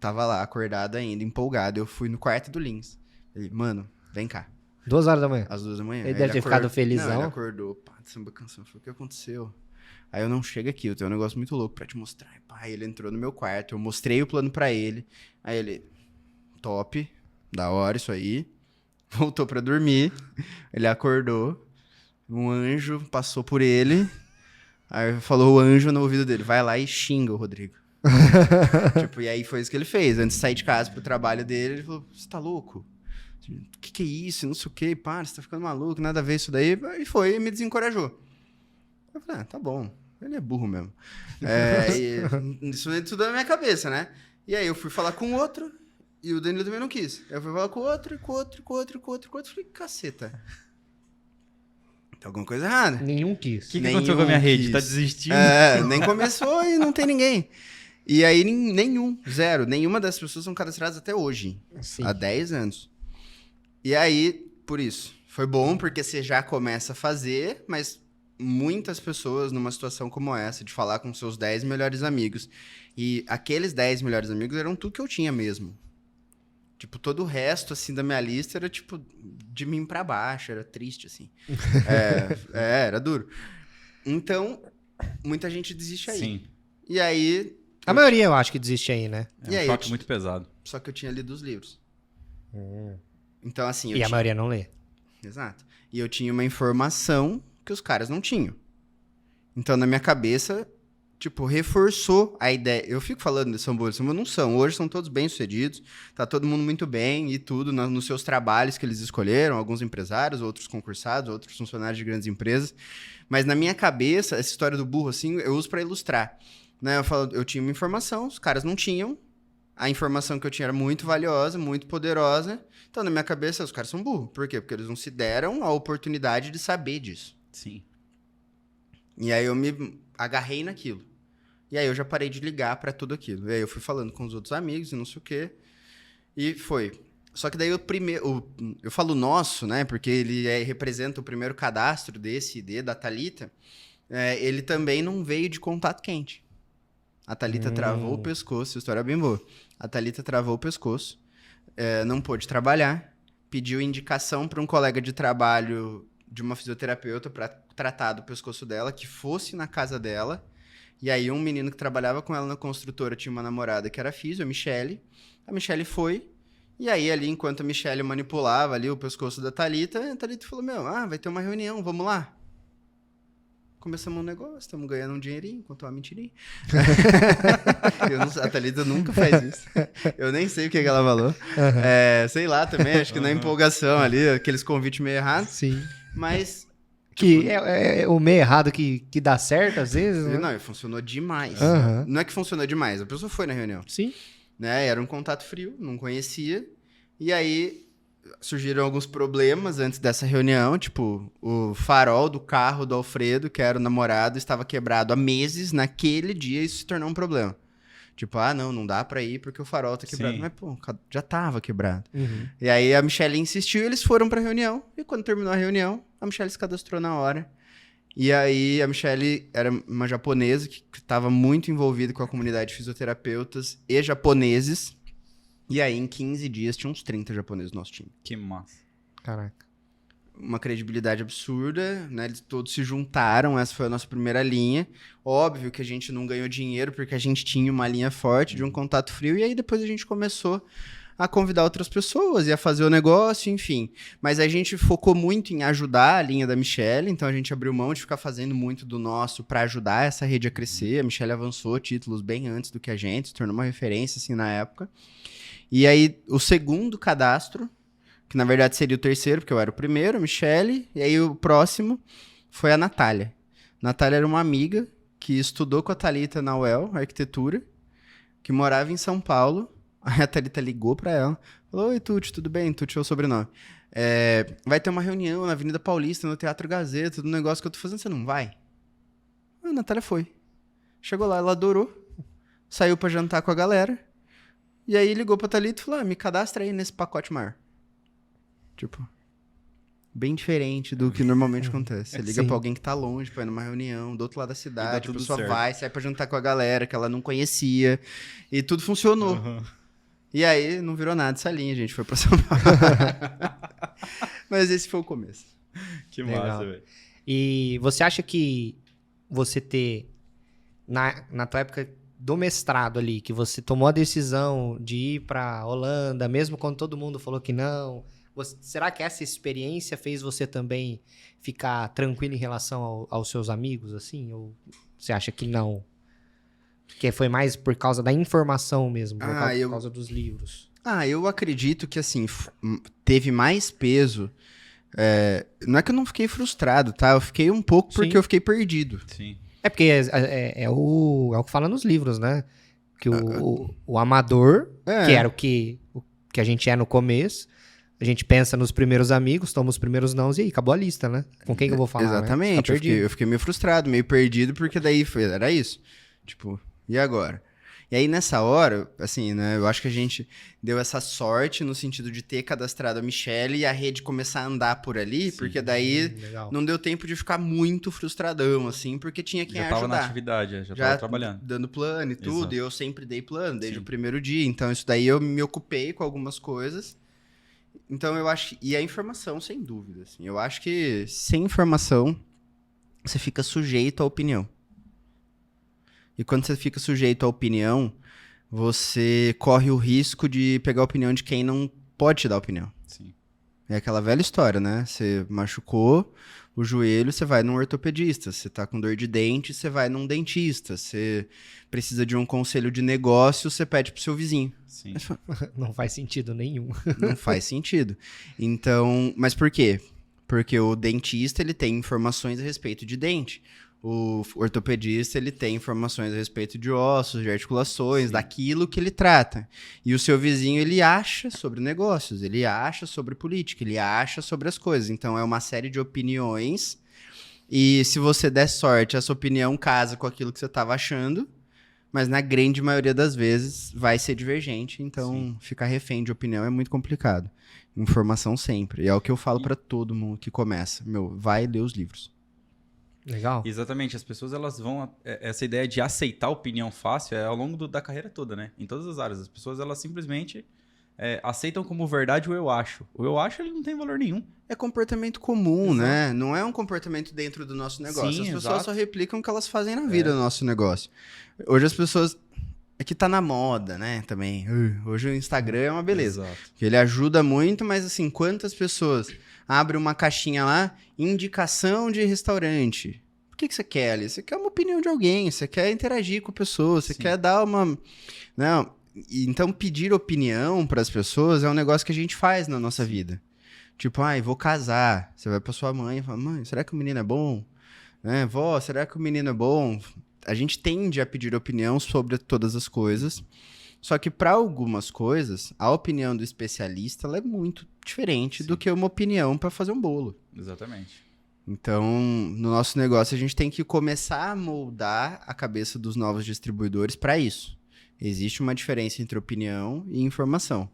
S3: tava lá, acordado ainda, empolgado. Eu fui no quarto do Lins. Ele, mano, vem cá.
S2: 2 horas da manhã.
S3: Às 2 da manhã.
S2: Ele deve ter ficado felizão.
S3: Não, ele acordou, pá, de samba canção. Eu falei, o que aconteceu? Aí eu, não, chega aqui, eu tenho um negócio muito louco pra te mostrar. Pai, ele entrou no meu quarto, eu mostrei o plano pra ele. Aí ele, top, da hora isso aí. Voltou pra dormir, ele acordou, um anjo passou por ele, aí falou o anjo no ouvido dele, vai lá e xinga o Rodrigo. Tipo, e aí foi isso que ele fez. Antes de sair de casa pro trabalho dele, ele falou, você tá louco? O que é isso? Não sei o que, para, você tá ficando maluco, nada a ver isso daí. E foi e me desencorajou. Eu falei, tá bom, ele é burro mesmo. Isso tudo na minha cabeça, né? E aí eu fui falar com outro, e o Danilo também não quis. Eu fui falar com outro, com outro. Falei, caceta. Tem alguma coisa errada.
S2: Nenhum quis.
S1: O que aconteceu com a minha rede?
S3: quis.
S1: Tá desistindo?
S3: Nem começou e não tem ninguém. E aí, zero. Nenhuma das pessoas são cadastradas até hoje.
S2: Sim.
S3: Há 10 anos. E aí, por isso, foi bom porque você já começa a fazer, mas muitas pessoas numa situação como essa, de falar com seus 10 melhores amigos. E aqueles 10 melhores amigos eram tudo que eu tinha mesmo. Tipo, todo o resto, assim, da minha lista era, tipo, de mim pra baixo, era triste, assim. Era duro. Então, muita gente desiste aí.
S1: Sim.
S3: E aí...
S2: A maioria eu acho que desiste aí, né?
S1: É
S3: E
S1: um
S3: aí,
S1: choque muito pesado.
S3: Só que eu tinha lido os livros. Então, assim...
S2: E a maioria não lê.
S3: Exato. E eu tinha uma informação que os caras não tinham. Então, na minha cabeça, tipo, reforçou a ideia. Eu fico falando de São Paulo, mas não são. Hoje são todos bem-sucedidos, tá todo mundo muito bem e tudo nos seus trabalhos que eles escolheram, alguns empresários, outros concursados, outros funcionários de grandes empresas. Mas na minha cabeça, essa história do burro, assim, eu uso para ilustrar. Né? Eu tinha uma informação, os caras não tinham. A informação que eu tinha era muito valiosa, muito poderosa. Então, na minha cabeça, os caras são burros. Por quê? Porque eles não se deram a oportunidade de saber disso.
S1: Sim.
S3: E aí eu me agarrei naquilo. E aí eu já parei de ligar pra tudo aquilo. E aí eu fui falando com os outros amigos e não sei o quê. E foi. Só que daí eu falo nosso, né? Porque ele representa o primeiro cadastro desse ID da Thalita. Ele também não veio de contato quente. A Thalita travou o pescoço, a história é bem boa. A Thalita travou o pescoço, não pôde trabalhar, pediu indicação para um colega de trabalho de uma fisioterapeuta para tratar do pescoço dela, que fosse na casa dela. E aí um menino que trabalhava com ela na construtora tinha uma namorada que era fisio, a Michele. A Michele foi, e aí ali, enquanto a Michele manipulava ali o pescoço da Thalita, a Thalita falou, vai ter uma reunião, vamos lá. Começamos um negócio, estamos ganhando um dinheirinho, contou uma mentirinha. A Thalita nunca faz isso. Eu nem sei o que ela falou. Sei lá também, acho que na empolgação ali, aqueles convites meio errados.
S2: Sim.
S3: Mas...
S2: Que tipo, é o meio errado que dá certo, às vezes, né?
S3: Não, funcionou demais.
S2: Uhum.
S3: Não é que funcionou demais, a pessoa foi na reunião.
S2: Sim.
S3: Né? Era um contato frio, não conhecia. E aí... surgiram alguns problemas antes dessa reunião, tipo, o farol do carro do Alfredo, que era o namorado, estava quebrado há meses. Naquele dia isso se tornou um problema. Tipo, não dá pra ir porque o farol tá quebrado.
S1: Sim.
S3: Mas, pô, já tava quebrado.
S2: Uhum.
S3: E aí a Michelle insistiu e eles foram pra reunião. E quando terminou a reunião, a Michelle se cadastrou na hora. E aí a Michelle era uma japonesa que estava muito envolvida com a comunidade de fisioterapeutas e japoneses. E aí, em 15 dias, tinha uns 30 japoneses no nosso time.
S1: Que massa.
S2: Caraca.
S3: Uma credibilidade absurda, né? Eles todos se juntaram, essa foi a nossa primeira linha. Óbvio que a gente não ganhou dinheiro, porque a gente tinha uma linha forte de um contato frio, e aí depois a gente começou a convidar outras pessoas e a fazer o negócio, enfim. Mas a gente focou muito em ajudar a linha da Michelle, então a gente abriu mão de ficar fazendo muito do nosso para ajudar essa rede a crescer. A Michelle avançou títulos bem antes do que a gente, se tornou uma referência, assim, na época. E aí, o segundo cadastro, que na verdade seria o terceiro, porque eu era o primeiro, a Michelle, e aí o próximo foi a Natália. Natália era uma amiga que estudou com a Thalita na UEL, arquitetura, que morava em São Paulo. Aí a Thalita ligou pra ela, falou, oi, Tuti, tudo bem? Tuti é o sobrenome. Vai ter uma reunião na Avenida Paulista, no Teatro Gazeta, do negócio que eu tô fazendo, você não vai? A Natália foi. Chegou lá, ela adorou, saiu pra jantar com a galera, e aí ligou pra Thalita e falou, me cadastra aí nesse pacote maior. Tipo, bem diferente do que normalmente acontece. Você liga pra alguém que tá longe, pra ir numa reunião, do outro lado da cidade, a pessoa vai, sai pra jantar com a galera que ela não conhecia, e tudo funcionou.
S1: Uhum.
S3: E aí, não virou nada essa linha, a gente foi pra São Paulo. Mas esse foi o começo.
S1: Que
S2: Legal.
S1: massa, velho.
S2: E você acha que você ter, na tua época do mestrado ali, que você tomou a decisão de ir pra Holanda, mesmo quando todo mundo falou que não, será que essa experiência fez você também ficar tranquilo em relação aos seus amigos, assim? Ou você acha que não? Que foi mais por causa da informação mesmo, por causa dos livros?
S3: Eu acredito que, assim, teve mais peso. Não é que eu não fiquei frustrado, tá? Eu fiquei um pouco porque eu fiquei perdido.
S1: Sim.
S2: É porque é o que fala nos livros, né? Que o amador, que era o que a gente é no começo, a gente pensa nos primeiros amigos, toma os primeiros nãos e aí, acabou a lista, né? Com quem que eu vou falar,
S3: Exatamente.
S2: Né?
S3: Eu fiquei meio frustrado, meio perdido, porque daí era isso. Tipo, e agora? E aí, nessa hora, assim, né, eu acho que a gente deu essa sorte no sentido de ter cadastrado a Michelle e a rede começar a andar por ali, porque daí não deu tempo de ficar muito frustradão, assim, porque tinha quem ajudar.
S1: Já tava na atividade, já tava trabalhando.
S3: Dando plano e tudo,
S1: Exato.
S3: e eu sempre dei plano, desde o primeiro dia. Então, isso daí eu me ocupei com algumas coisas. Então, eu acho... E a informação, sem dúvida, assim. Eu acho que sem informação, você fica sujeito à opinião. E quando você fica sujeito à opinião, você corre o risco de pegar a opinião de quem não pode te dar opinião.
S1: Sim.
S3: É aquela velha história, né? Você machucou o joelho, você vai num ortopedista. Você tá com dor de dente, você vai num dentista. Você precisa de um conselho de negócio, você pede pro seu vizinho.
S1: Sim.
S2: Não faz sentido nenhum.
S3: Não faz sentido. Então, mas por quê? Porque o dentista, ele tem informações a respeito de dente. O ortopedista, ele tem informações a respeito de ossos, de articulações, daquilo que ele trata. E o seu vizinho, ele acha sobre negócios, ele acha sobre política, ele acha sobre as coisas. Então, é uma série de opiniões. E se você der sorte, essa opinião casa com aquilo que você estava achando, mas na grande maioria das vezes vai ser divergente. Então, ficar refém de opinião é muito complicado. Informação sempre. E é o que eu falo para todo mundo que começa. Vai ler os livros.
S2: Legal.
S1: Exatamente, as pessoas elas vão... Essa ideia de aceitar a opinião fácil é ao longo da carreira toda, né? Em todas as áreas. As pessoas elas simplesmente aceitam como verdade o eu acho. O eu acho ele não tem valor nenhum.
S3: É comportamento comum, né? Não é um comportamento dentro do nosso negócio.
S1: Sim,
S3: as pessoas
S1: exato.
S3: só replicam o que elas fazem na vida do nosso negócio. Hoje as pessoas... É que tá na moda, né? Também. Hoje o Instagram é uma beleza.
S1: Exato.
S3: Porque ele ajuda muito, mas assim, quantas pessoas abrem uma caixinha lá, indicação de restaurante. Por que você quer ali? Você quer uma opinião de alguém, você quer interagir com a pessoa, você quer dar uma... Não, então pedir opinião para as pessoas é um negócio que a gente faz na nossa vida. Tipo, vou casar. Você vai pra sua mãe e fala, mãe, será que o menino é bom? Né? Vó, será que o menino é bom? A gente tende a pedir opinião sobre todas as coisas, só que para algumas coisas, a opinião do especialista ela é muito diferente do que uma opinião para fazer um bolo.
S1: Exatamente.
S3: Então, no nosso negócio, a gente tem que começar a moldar a cabeça dos novos distribuidores para isso. Existe uma diferença entre opinião e informação.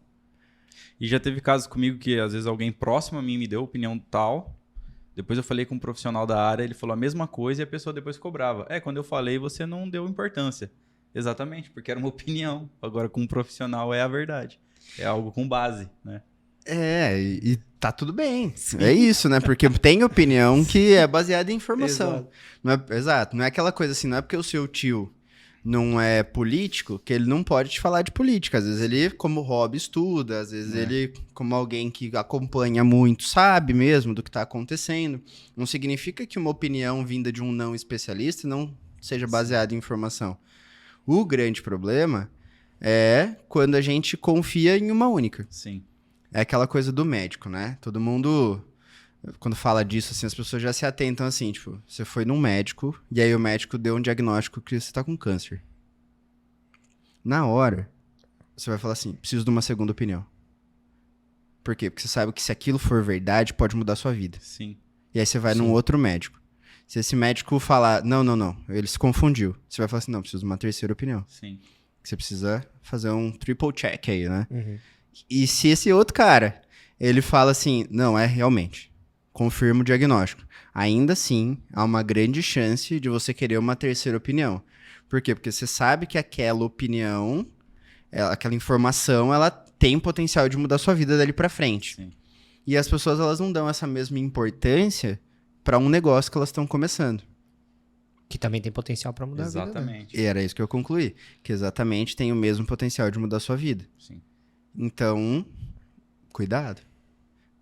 S1: E já teve casos comigo que às vezes alguém próximo a mim me deu opinião tal... Depois eu falei com um profissional da área, ele falou a mesma coisa e a pessoa depois cobrava. Quando eu falei, você não deu importância. Exatamente, porque era uma opinião. Agora, com um profissional é a verdade. É algo com base, né?
S3: E tá tudo bem. Sim. É isso, né? Porque tem opinião que é baseada em informação. Exato. Não é aquela coisa assim, não é porque o seu tio não é político que ele não pode te falar de política. Às vezes ele, como hobby, estuda. Às vezes ele, como alguém que acompanha muito, sabe mesmo do que está acontecendo. Não significa que uma opinião vinda de um não especialista não seja baseada em informação. O grande problema é quando a gente confia em uma única.
S1: Sim.
S3: É aquela coisa do médico, né? Todo mundo... Quando fala disso, assim, as pessoas já se atentam assim, tipo, você foi num médico e aí o médico deu um diagnóstico que você tá com câncer. Na hora, você vai falar assim, preciso de uma segunda opinião. Por quê? Porque você sabe que se aquilo for verdade, pode mudar a sua vida.
S1: Sim.
S3: E aí você vai num outro médico. Se esse médico falar, não, ele se confundiu, você vai falar assim, não, preciso de uma terceira opinião.
S1: Sim.
S3: Você precisa fazer um triple check aí, né?
S2: Uhum.
S3: E se esse outro cara, ele fala assim, não, realmente... Confirma o diagnóstico. Ainda assim, há uma grande chance de você querer uma terceira opinião. Por quê? Porque você sabe que aquela opinião, aquela informação, ela tem potencial de mudar a sua vida dali pra frente.
S1: Sim.
S3: E as pessoas, elas não dão essa mesma importância para um negócio que elas estão começando.
S2: Que também tem potencial para mudar a vida.
S1: Exatamente.
S3: E era isso que eu concluí, que exatamente tem o mesmo potencial de mudar a sua vida.
S1: Sim.
S3: Então, cuidado.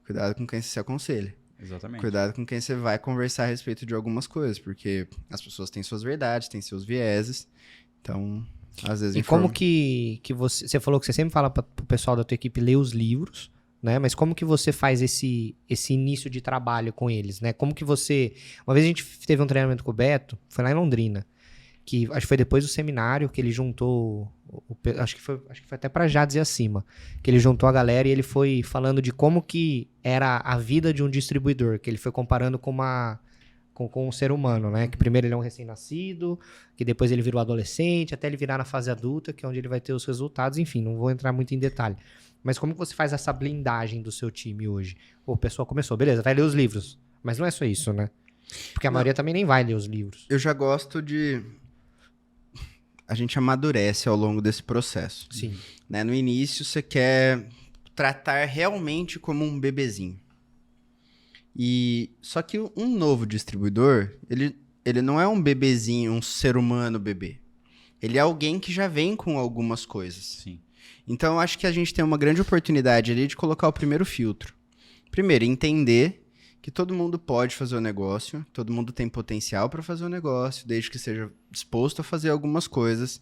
S3: Cuidado com quem você se aconselha.
S1: Exatamente.
S3: Cuidado com quem você vai conversar a respeito de algumas coisas, porque as pessoas têm suas verdades, têm seus vieses. Então, às vezes...
S2: E como que você falou que você sempre fala pro pessoal da tua equipe ler os livros, né? Mas como que você faz esse início de trabalho com eles, né? Como que você... Uma vez a gente teve um treinamento com o Beto, foi lá em Londrina, que acho que foi depois do seminário que ele juntou... Acho que foi até pra Jades e acima, que ele juntou a galera e ele foi falando de como que era a vida de um distribuidor, que ele foi comparando com um ser humano, né? Que primeiro ele é um recém-nascido, que depois ele virou adolescente, até ele virar na fase adulta, que é onde ele vai ter os resultados. Enfim, não vou entrar muito em detalhe. Mas como que você faz essa blindagem do seu time hoje? O pessoal começou, beleza, vai ler os livros. Mas não é só isso, né? Porque a maioria também nem vai ler os livros.
S3: Eu já gosto de... A gente amadurece ao longo desse processo.
S2: Sim.
S3: Né? No início, você quer tratar realmente como um bebezinho. Só que um novo distribuidor, ele não é um bebezinho, um ser humano bebê. Ele é alguém que já vem com algumas coisas.
S1: Sim.
S3: Então, eu acho que a gente tem uma grande oportunidade ali de colocar o primeiro filtro. Primeiro, entender que todo mundo pode fazer o negócio, todo mundo tem potencial para fazer o negócio, desde que seja disposto a fazer algumas coisas.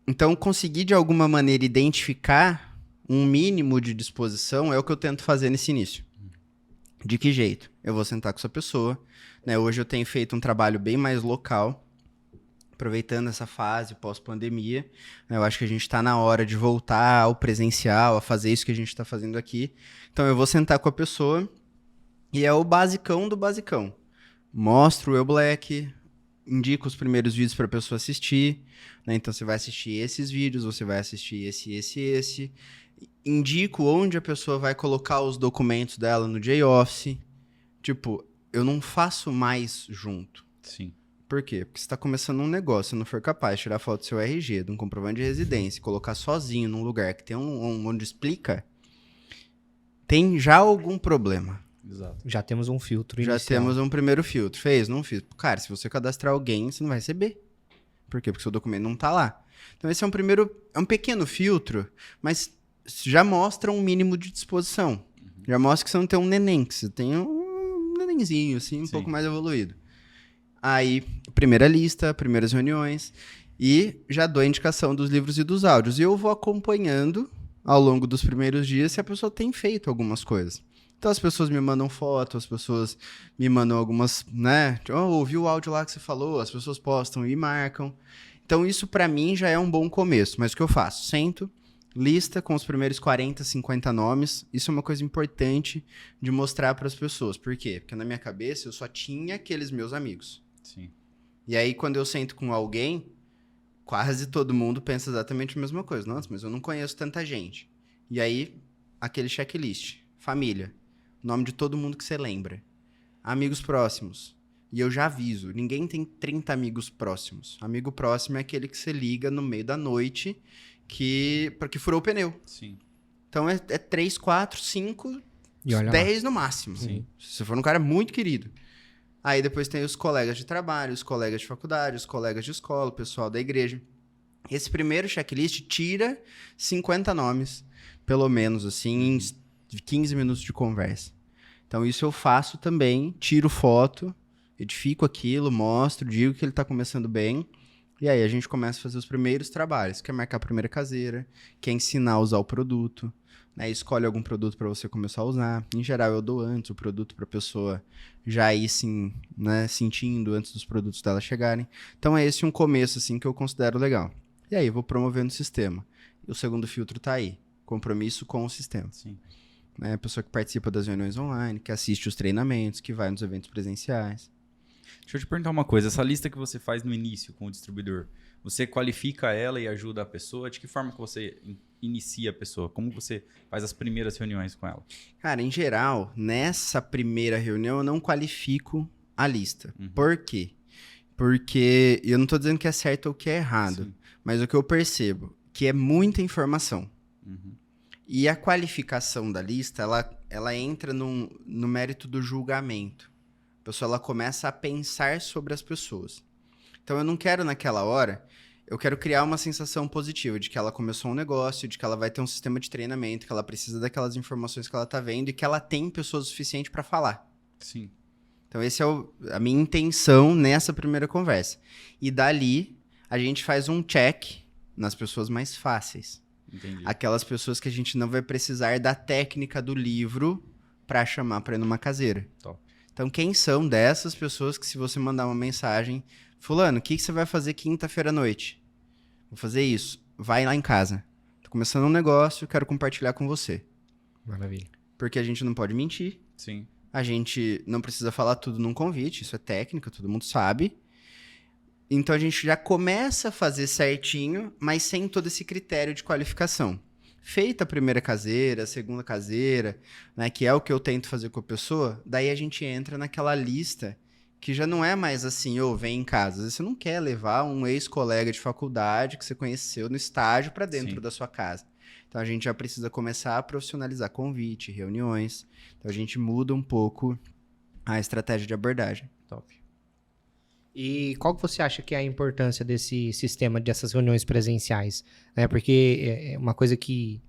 S3: Então, conseguir de alguma maneira identificar um mínimo de disposição é o que eu tento fazer nesse início. De que jeito? Eu vou sentar com essa pessoa, né? Hoje eu tenho feito um trabalho bem mais local, aproveitando essa fase pós-pandemia. Eu acho que a gente está na hora de voltar ao presencial, a fazer isso que a gente está fazendo aqui. Então eu vou sentar com a pessoa e é o basicão do basicão. Mostro o EuBlack, indico os primeiros vídeos para a pessoa assistir, né? Então você vai assistir esses vídeos, você vai assistir esse. Indico onde a pessoa vai colocar os documentos dela no J-Office. Tipo, eu não faço mais junto.
S1: Sim.
S3: Por quê? Porque você está começando um negócio, se não for capaz de tirar foto do seu RG, de um comprovante de residência, e colocar sozinho num lugar que tem onde explica, tem já algum problema.
S1: Exato.
S2: Já temos um filtro
S3: Já
S2: inicial.
S3: temos um primeiro filtro. Fez? Não fiz. Cara, se você cadastrar alguém, você não vai receber. Por quê? Porque seu documento não tá lá. Então esse é um pequeno filtro, mas já mostra um mínimo de disposição. Já mostra que você não tem um neném, que você tem um nenenzinho, assim, um pouco mais evoluído. Aí, primeira lista, primeiras reuniões, e já dou a indicação dos livros e dos áudios. E eu vou acompanhando, ao longo dos primeiros dias, se a pessoa tem feito algumas coisas. Então, as pessoas me mandam fotos, as pessoas me mandam algumas, né? Ouvi o áudio lá que você falou, as pessoas postam e marcam. Então, isso pra mim já é um bom começo. Mas o que eu faço? Sento, lista com os primeiros 40, 50 nomes. Isso é uma coisa importante de mostrar para as pessoas. Por quê? Porque na minha cabeça eu só tinha aqueles meus amigos.
S1: Sim.
S3: E aí, quando eu sento com alguém, quase todo mundo pensa exatamente a mesma coisa. Nossa, mas eu não conheço tanta gente. E aí, aquele checklist. Família. Nome de todo mundo que você lembra. Amigos próximos. E eu já aviso, ninguém tem 30 amigos próximos. Amigo próximo é aquele que você liga no meio da noite para que furou o pneu.
S1: Sim.
S3: Então é 3, 4, 5,
S2: E olha
S3: 10 no máximo.
S1: Sim.
S3: Se você for um cara muito querido. Aí depois tem os colegas de trabalho, os colegas de faculdade, os colegas de escola, o pessoal da igreja. Esse primeiro checklist tira 50 nomes, pelo menos, assim, em 15 minutos de conversa. Então isso eu faço também, tiro foto, edifico aquilo, mostro, digo que ele está começando bem. E aí a gente começa a fazer os primeiros trabalhos, que é marcar a primeira caseira, que é ensinar a usar o produto, né? Escolhe algum produto para você começar a usar. Em geral, eu dou antes o produto para a pessoa já ir sim, né, sentindo antes dos produtos dela chegarem. Então é esse um começo assim que eu considero legal. E aí eu vou promovendo o sistema. E o segundo filtro tá aí, compromisso com o sistema.
S1: Sim.
S3: Né? A pessoa que participa das reuniões online, que assiste os treinamentos, que vai nos eventos presenciais.
S1: Deixa eu te perguntar uma coisa. Essa lista que você faz no início com o distribuidor, você qualifica ela e ajuda a pessoa? De que forma que você inicia a pessoa? Como você faz as primeiras reuniões com ela?
S3: Cara, em geral, nessa primeira reunião eu não qualifico a lista. Por quê? Porque eu não tô dizendo que é certo ou que é errado,
S1: Sim.
S3: mas o que eu percebo que é muita informação. E a qualificação da lista, ela entra no mérito do julgamento. A pessoa ela começa a pensar sobre as pessoas. Então eu não quero naquela hora, eu quero criar uma sensação positiva de que ela começou um negócio, de que ela vai ter um sistema de treinamento, que ela precisa daquelas informações que ela tá vendo e que ela tem pessoas suficientes para falar.
S1: Sim.
S3: Então essa é a minha intenção nessa primeira conversa. E dali a gente faz um check nas pessoas mais fáceis.
S1: Entendi.
S3: Aquelas pessoas que a gente não vai precisar da técnica do livro para chamar para ir numa caseira.
S1: Top.
S3: Então, quem são dessas pessoas que se você mandar uma mensagem, fulano, o que você vai fazer quinta-feira à noite? Vou fazer isso. Vai lá em casa. Tô começando um negócio, quero compartilhar com você.
S2: Maravilha.
S3: Porque a gente não pode mentir.
S1: Sim.
S3: A gente não precisa falar tudo num convite. Isso é técnica, todo mundo sabe. Então, a gente já começa a fazer certinho, mas sem todo esse critério de qualificação. Feita a primeira caseira, a segunda caseira, né, que é o que eu tento fazer com a pessoa, daí a gente entra naquela lista que já não é mais assim, vem em casa. Às vezes você não quer levar um ex-colega de faculdade que você conheceu no estágio para dentro da sua casa. Então a gente já precisa começar a profissionalizar convite, reuniões. Então a gente muda um pouco a estratégia de abordagem.
S1: Top.
S2: E qual que você acha que é a importância desse sistema, dessas reuniões presenciais? Porque é uma coisa que...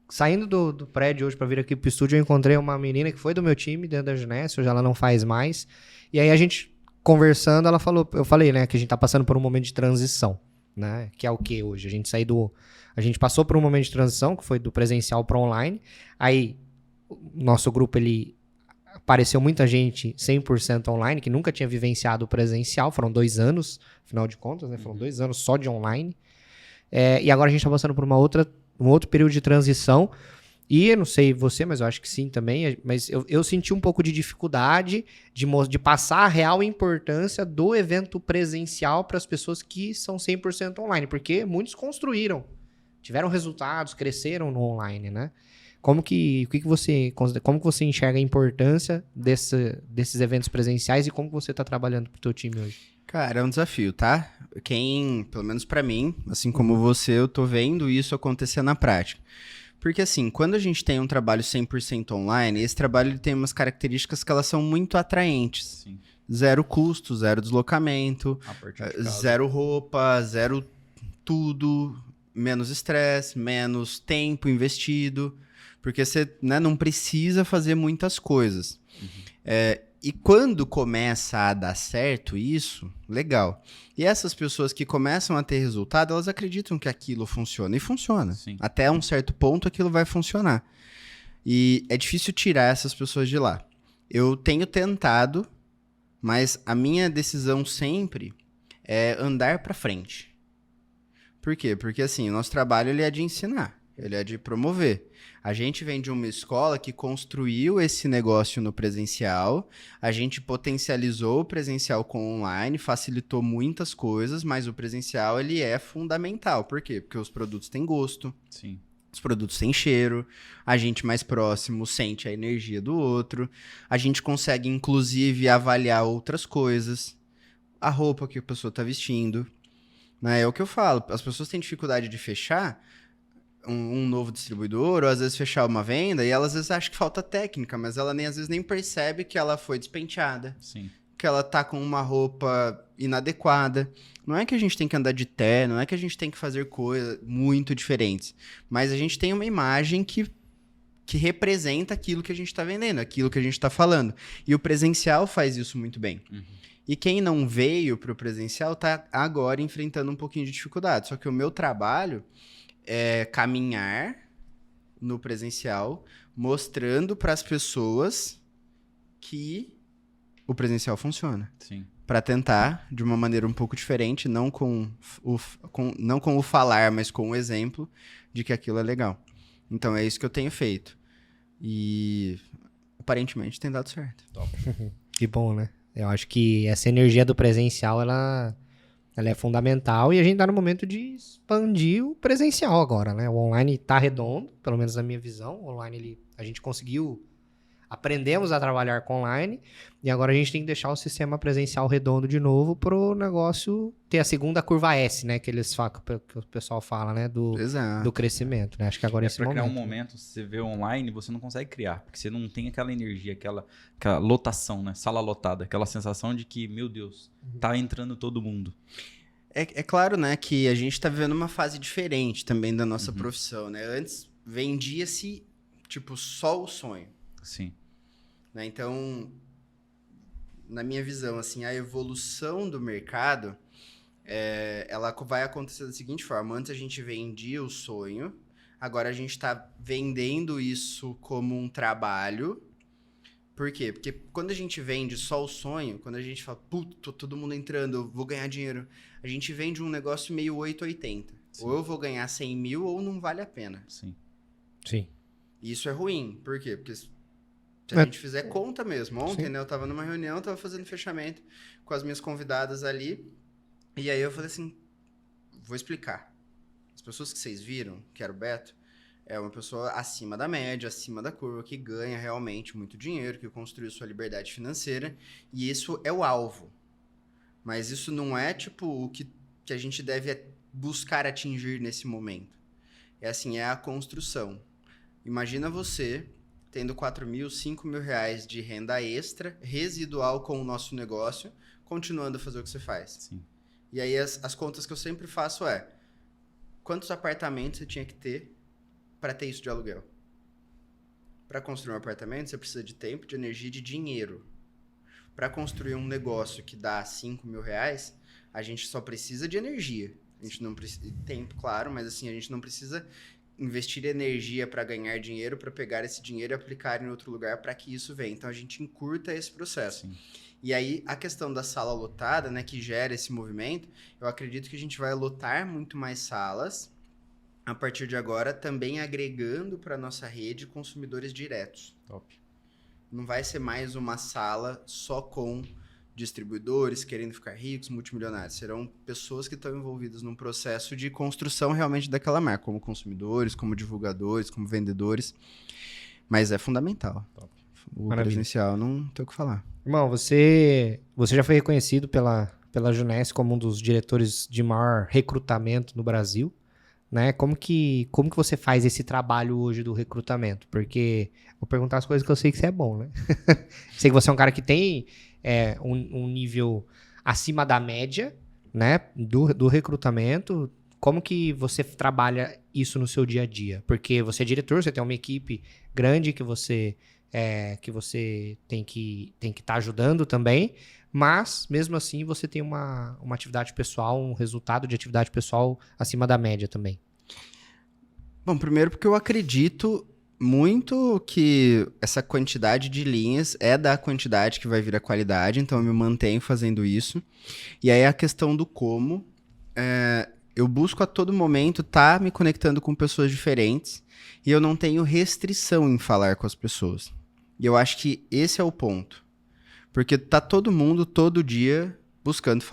S2: Saindo do prédio hoje para vir aqui pro estúdio, eu encontrei uma menina que foi do meu time, dentro da Junesse, hoje ela não faz mais. E aí a gente, conversando, eu falei, né, que a gente tá passando por um momento de transição, né? Que é o que hoje? A gente passou por um momento de transição, que foi do presencial para online. Aí, o nosso grupo, apareceu muita gente 100% online, que nunca tinha vivenciado o presencial. Foram 2 anos, afinal de contas, né? Foram 2 anos só de online. E agora a gente está passando por um outro período de transição. E eu não sei você, mas eu acho que sim também. Mas eu senti um pouco de dificuldade de passar a real importância do evento presencial para as pessoas que são 100% online. Porque muitos construíram, tiveram resultados, cresceram no online, né? Como que você enxerga a importância desses eventos presenciais e como que você está trabalhando pro teu time hoje?
S3: Cara, é um desafio, tá? Pelo menos pra mim, assim como você, eu tô vendo isso acontecer na prática. Porque assim, quando a gente tem um trabalho 100% online, esse trabalho ele tem umas características que elas são muito atraentes.
S1: Sim.
S3: Zero custo, zero deslocamento,
S1: A partir de casa.
S3: zero roupa, zero tudo, menos estresse, menos tempo investido. Porque você, né, não precisa fazer muitas coisas. E quando começa a dar certo isso, legal. E essas pessoas que começam a ter resultado, elas acreditam que aquilo funciona. E funciona.
S1: Sim.
S3: Até um certo ponto aquilo vai funcionar. E é difícil tirar essas pessoas de lá. Eu tenho tentado, mas a minha decisão sempre é andar para frente. Por quê? Porque assim, o nosso trabalho ele é de ensinar. Ele é de promover. A gente vem de uma escola que construiu esse negócio no presencial, a gente potencializou o presencial com o online, facilitou muitas coisas, mas o presencial ele é fundamental. Por quê? Porque os produtos têm gosto,
S1: Sim.
S3: os produtos têm cheiro, a gente mais próximo sente a energia do outro, a gente consegue inclusive avaliar outras coisas, a roupa que a pessoa está vestindo. Né? É o que eu falo, as pessoas têm dificuldade de fechar um novo distribuidor, ou às vezes fechar uma venda, e ela às vezes acha que falta técnica, mas ela às vezes nem percebe que ela foi despenteada,
S1: Sim.
S3: que ela tá com uma roupa inadequada. Não é que a gente tem que andar de terno, não é que a gente tem que fazer coisas muito diferentes, mas a gente tem uma imagem que representa aquilo que a gente está vendendo, aquilo que a gente está falando. E o presencial faz isso muito bem.
S1: Uhum.
S3: E quem não veio para o presencial tá agora enfrentando um pouquinho de dificuldade. Só que o meu trabalho é caminhar no presencial, mostrando para as pessoas que o presencial funciona.
S1: Sim.
S3: Para tentar, de uma maneira um pouco diferente, não com o falar, mas com o exemplo de que aquilo é legal. Então é isso que eu tenho feito. E aparentemente tem dado certo.
S1: Top.
S2: Que bom, né? Eu acho que essa energia do presencial, ela é fundamental e a gente tá no momento de expandir o presencial agora, né? O online tá redondo, pelo menos na minha visão. O online, a gente conseguiu aprendemos a trabalhar com online e agora a gente tem que deixar o sistema presencial redondo de novo pro negócio ter a segunda curva S, né? Que eles falam, que o pessoal fala, né? Do crescimento, né? Acho que agora é esse
S1: pra
S2: momento.
S1: criar um momento, se você vê online, você não consegue criar, porque você não tem aquela energia, aquela lotação, né? Sala lotada, aquela sensação de que, meu Deus, tá entrando todo mundo.
S3: É claro, né, que a gente tá vivendo uma fase diferente também da nossa profissão, né? Antes vendia-se, tipo, só o sonho.
S1: Sim.
S3: Né? Então, na minha visão, assim, a evolução do mercado, ela vai acontecer da seguinte forma. Antes a gente vendia o sonho, agora a gente tá vendendo isso como um trabalho. Por quê? Porque quando a gente vende só o sonho, quando a gente fala, puto, tô todo mundo entrando, eu vou ganhar dinheiro, a gente vende um negócio meio 880.
S1: Sim.
S3: Ou eu vou ganhar 100 mil ou não vale a pena.
S1: Sim.
S2: Sim.
S3: E isso é ruim. Por quê? Porque se a gente fizer conta mesmo. Ontem, né, eu tava numa reunião, tava fazendo fechamento com as minhas convidadas ali, e aí eu falei assim, vou explicar. As pessoas que vocês viram, que era o Beto, é uma pessoa acima da média, acima da curva, que ganha realmente muito dinheiro, que construiu sua liberdade financeira, e isso é o alvo. Mas isso não é, tipo, o que a gente deve buscar atingir nesse momento. É assim, é a construção. Imagina você tendo 4 mil, 5 mil reais de renda extra, residual com o nosso negócio, continuando a fazer o que você faz.
S1: Sim.
S3: E aí as contas que eu sempre faço quantos apartamentos você tinha que ter para ter isso de aluguel? Para construir um apartamento, você precisa de tempo, de energia e de dinheiro. Para construir um negócio que dá 5 mil reais, a gente só precisa de energia. A gente não precisa de tempo, claro, mas assim, a gente não precisa investir energia para ganhar dinheiro, para pegar esse dinheiro e aplicar em outro lugar para que isso venha. Então, a gente encurta esse processo.
S1: Sim.
S3: E aí, a questão da sala lotada, né, que gera esse movimento, eu acredito que a gente vai lotar muito mais salas, a partir de agora, também agregando para nossa rede consumidores diretos.
S1: Top.
S3: Não vai ser mais uma sala só com distribuidores querendo ficar ricos, multimilionários. Serão pessoas que estão envolvidas num processo de construção realmente daquela marca, como consumidores, como divulgadores, como vendedores. Mas é fundamental.
S1: Top.
S3: O
S2: Maravilha.
S3: presencial não tem o que falar.
S2: Irmão, você já foi reconhecido pela Juness como um dos diretores de maior recrutamento no Brasil, né? Como que você faz esse trabalho hoje do recrutamento? Porque vou perguntar as coisas que eu sei que você é bom, né? Sei que você é um cara que tem um nível acima da média, né? Do recrutamento. Como que você trabalha isso no seu dia a dia? Porque você é diretor, você tem uma equipe grande que você tem que estar ajudando também, mas mesmo assim você tem uma atividade pessoal, um resultado de atividade pessoal acima da média também.
S3: Bom, primeiro porque eu acredito muito que essa quantidade de linhas é da quantidade que vai vir a qualidade, então eu me mantenho fazendo isso. E aí a questão do como, eu busco a todo momento estar me conectando com pessoas diferentes e eu não tenho restrição em falar com as pessoas. E eu acho que esse é o ponto. Porque tá todo mundo, todo dia, buscando,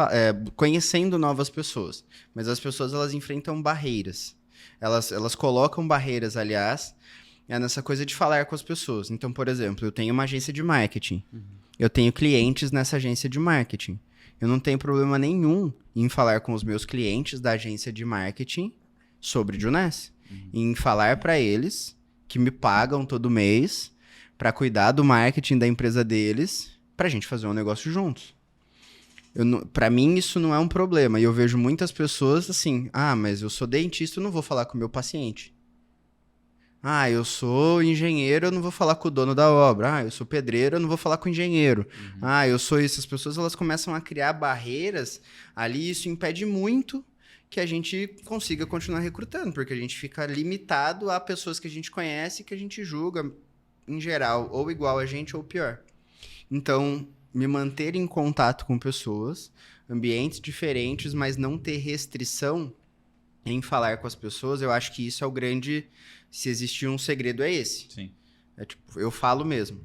S3: conhecendo novas pessoas. Mas as pessoas, elas enfrentam barreiras. Elas colocam barreiras, aliás, nessa coisa de falar com as pessoas. Então, por exemplo, eu tenho uma agência de marketing. Eu tenho clientes nessa agência de marketing. Eu não tenho problema nenhum em falar com os meus clientes da agência de marketing sobre Juness. Em falar para eles que me pagam todo mês para cuidar do marketing da empresa deles, pra gente fazer um negócio juntos. Pra mim, isso não é um problema. E eu vejo muitas pessoas assim, mas eu sou dentista, eu não vou falar com o meu paciente. Eu sou engenheiro, eu não vou falar com o dono da obra. Eu sou pedreiro, eu não vou falar com o engenheiro. Eu sou isso. As pessoas, elas começam a criar barreiras ali, e isso impede muito que a gente consiga continuar recrutando, porque a gente fica limitado a pessoas que a gente conhece, que a gente julga, em geral, ou igual a gente ou pior. Então, me manter em contato com pessoas, ambientes diferentes, mas não ter restrição em falar com as pessoas, eu acho que isso é o grande... Se existir um segredo, é esse.
S1: Sim.
S3: Eu falo mesmo.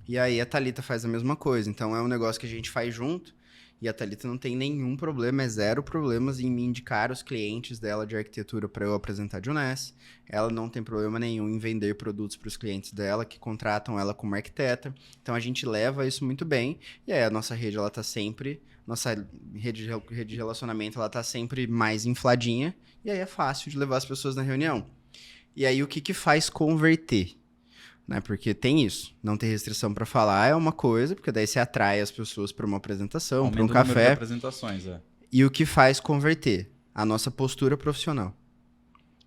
S3: E aí a Thalita faz a mesma coisa. Então, é um negócio que a gente faz junto. E a Thalita não tem nenhum problema, é zero problemas em me indicar os clientes dela de arquitetura para eu apresentar de Unesp. Ela não tem problema nenhum em vender produtos para os clientes dela que contratam ela como arquiteta. Então a gente leva isso muito bem. E aí a nossa rede, ela tá sempre... Nossa rede de relacionamento, ela tá sempre mais infladinha. E aí é fácil de levar as pessoas na reunião. E aí o que faz converter? Né? Porque tem isso. Não ter restrição para falar é uma coisa, porque daí você atrai as pessoas para uma apresentação, para um
S1: Aumenta o número de
S3: café.
S1: apresentações,
S3: E o que faz converter? A nossa postura profissional.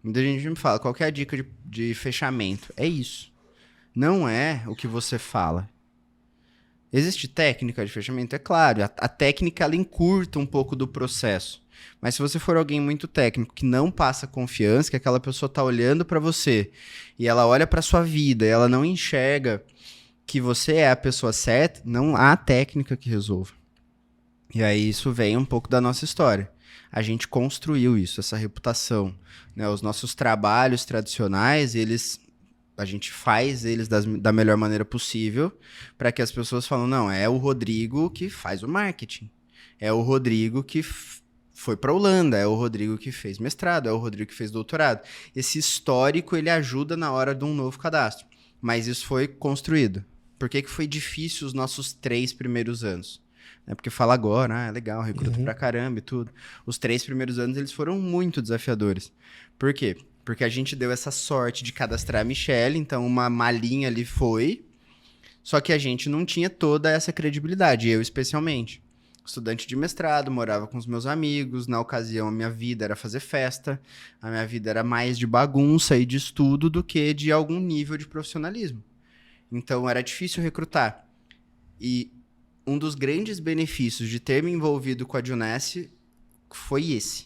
S3: Muita gente me fala, qual que é a dica de fechamento? É isso. Não é o que você fala. Existe técnica de fechamento? É claro. A técnica, ela encurta um pouco do processo. Mas se você for alguém muito técnico, que não passa confiança, que aquela pessoa tá olhando para você, e ela olha para sua vida, e ela não enxerga que você é a pessoa certa, não há técnica que resolva. E aí isso vem um pouco da nossa história. A gente construiu isso, essa reputação. Né? Os nossos trabalhos tradicionais, a gente faz eles da melhor maneira possível para que as pessoas falem, não, é o Rodrigo que faz o marketing. É o Rodrigo que foi para a Holanda, é o Rodrigo que fez mestrado, é o Rodrigo que fez doutorado. Esse histórico, ele ajuda na hora de um novo cadastro. Mas isso foi construído. Por que foi difícil os nossos 3 primeiros anos? Porque fala agora, legal, recruta pra caramba e tudo. Os 3 primeiros anos, eles foram muito desafiadores. Por quê? Porque a gente deu essa sorte de cadastrar a Michelle, então uma malinha ali foi, só que a gente não tinha toda essa credibilidade, eu especialmente. Estudante de mestrado, morava com os meus amigos, na ocasião a minha vida era fazer festa, a minha vida era mais de bagunça e de estudo do que de algum nível de profissionalismo. Então era difícil recrutar. E um dos grandes benefícios de ter me envolvido com a Unesp foi esse.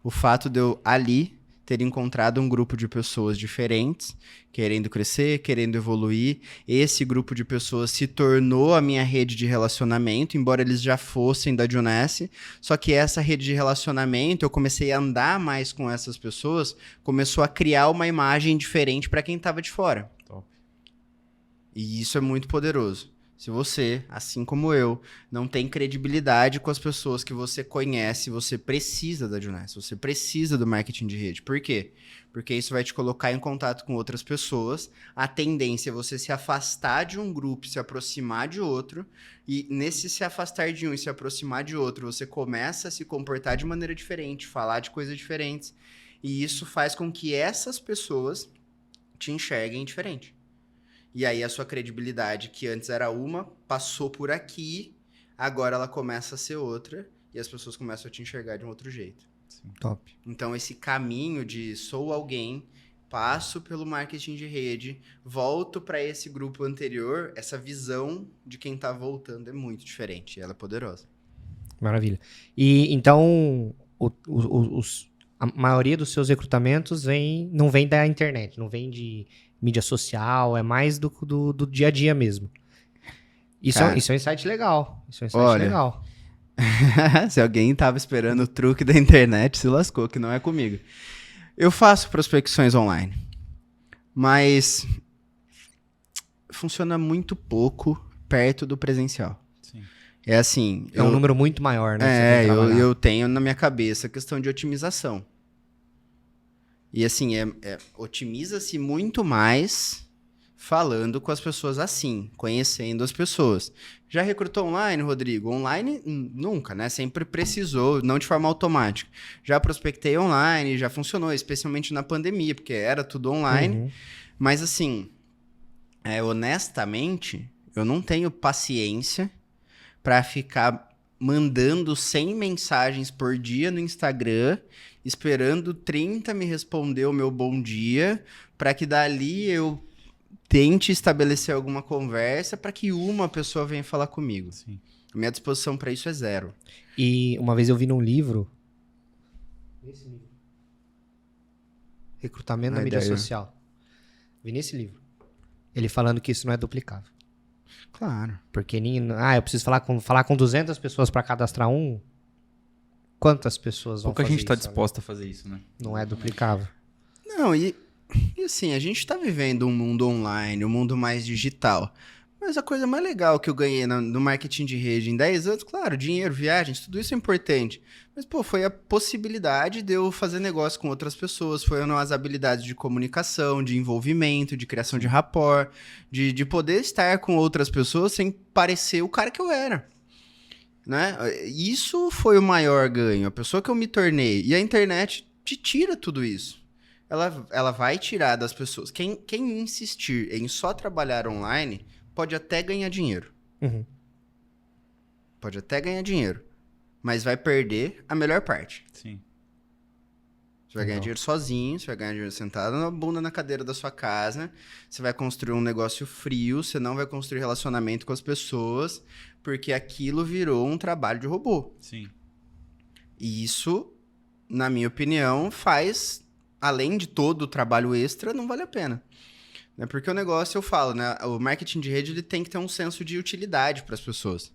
S3: O fato de eu ali ter encontrado um grupo de pessoas diferentes, querendo crescer, querendo evoluir. Esse grupo de pessoas se tornou a minha rede de relacionamento, embora eles já fossem da Unesp. Só que essa rede de relacionamento, eu comecei a andar mais com essas pessoas, começou a criar uma imagem diferente para quem estava de fora.
S1: Top.
S3: E isso é muito poderoso. Se você, assim como eu, não tem credibilidade com as pessoas que você conhece, você precisa da Unesp, você precisa do marketing de rede. Por quê? Porque isso vai te colocar em contato com outras pessoas. A tendência é você se afastar de um grupo, se aproximar de outro. E nesse se afastar de um e se aproximar de outro, você começa a se comportar de maneira diferente, falar de coisas diferentes. E isso faz com que essas pessoas te enxerguem diferente. E aí a sua credibilidade, que antes era uma, passou por aqui, agora ela começa a ser outra, e as pessoas começam a te enxergar de um outro jeito.
S2: Sim. Top.
S3: Então esse caminho de sou alguém, passo pelo marketing de rede, volto para esse grupo anterior, essa visão de quem tá voltando é muito diferente, ela é poderosa.
S2: Maravilha. E então, a maioria dos seus recrutamentos não vem da internet, não vem de mídia social, é mais do dia a dia mesmo. Isso é um insight legal. Isso é um insight legal.
S3: Se alguém tava esperando o truque da internet, se lascou, que não é comigo. Eu faço prospecções online, mas funciona muito pouco perto do presencial.
S1: Sim.
S3: É assim...
S2: É um número muito maior, né?
S3: Eu tenho na minha cabeça a questão de otimização. E assim, otimiza-se muito mais falando com as pessoas assim, conhecendo as pessoas. Já recrutou online, Rodrigo? Online, nunca, né? Sempre precisou, não de forma automática. Já prospectei online, já funcionou, especialmente na pandemia, porque era tudo online.
S2: Uhum.
S3: Mas assim, honestamente, eu não tenho paciência para ficar mandando 100 mensagens por dia no Instagram, esperando 30 me responder o meu bom dia, para que dali eu tente estabelecer alguma conversa para que uma pessoa venha falar comigo.
S1: Sim.
S3: A minha disposição para isso é zero.
S2: E uma vez eu vi num livro... Esse livro. Recrutamento na mídia social. Vi nesse livro. Ele falando que isso não é duplicável.
S3: Claro.
S2: Porque eu preciso falar com 200 pessoas para cadastrar um. Quantas pessoas vão
S1: Pouca
S2: fazer
S1: gente tá
S2: isso,
S1: disposta a fazer isso, né?
S2: Não é duplicável.
S3: Não, e assim, a gente tá vivendo um mundo online, um mundo mais digital. Mas a coisa mais legal que eu ganhei no marketing de rede em 10 anos, claro, dinheiro, viagens, tudo isso é importante. Mas, pô, foi a possibilidade de eu fazer negócio com outras pessoas, foram as habilidades de comunicação, de envolvimento, de criação de rapport, de poder estar com outras pessoas sem parecer o cara que eu era. Né? Isso foi o maior ganho, a pessoa que eu me tornei. E a internet te tira tudo isso. Ela vai tirar das pessoas. Quem insistir em só trabalhar online pode até ganhar dinheiro.
S2: Uhum.
S3: Pode até ganhar dinheiro. Mas vai perder a melhor parte.
S1: Sim.
S3: Você vai ganhar dinheiro sozinho, você vai ganhar dinheiro sentado na bunda na cadeira da sua casa, você vai construir um negócio frio, você não vai construir relacionamento com as pessoas, porque aquilo virou um trabalho de robô.
S1: Sim.
S3: E isso, na minha opinião, faz, além de todo o trabalho extra, não vale a pena. Né? Porque o negócio, eu falo, né? O marketing de rede ele tem que ter um senso de utilidade para as pessoas.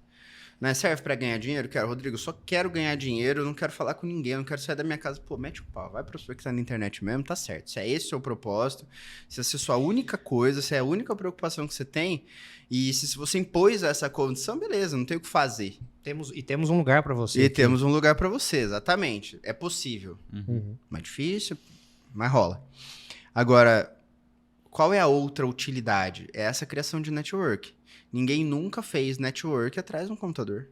S3: Né? Serve para ganhar dinheiro? Quero, Rodrigo, eu só quero ganhar dinheiro, eu não quero falar com ninguém, eu não quero sair da minha casa. Pô, mete o pau, vai para pessoa que tá na internet mesmo, tá certo. Se é esse o seu propósito, se essa é a sua única coisa, se é a única preocupação que você tem, e se você impôs essa condição, beleza, não tem o que fazer.
S2: Temos um lugar para você.
S3: E
S2: aqui.
S3: temos um lugar para você, exatamente. É possível.
S2: Uhum.
S3: Mais difícil, mas rola. Agora, qual é a outra utilidade? É essa criação de network. Ninguém nunca fez network atrás de um computador.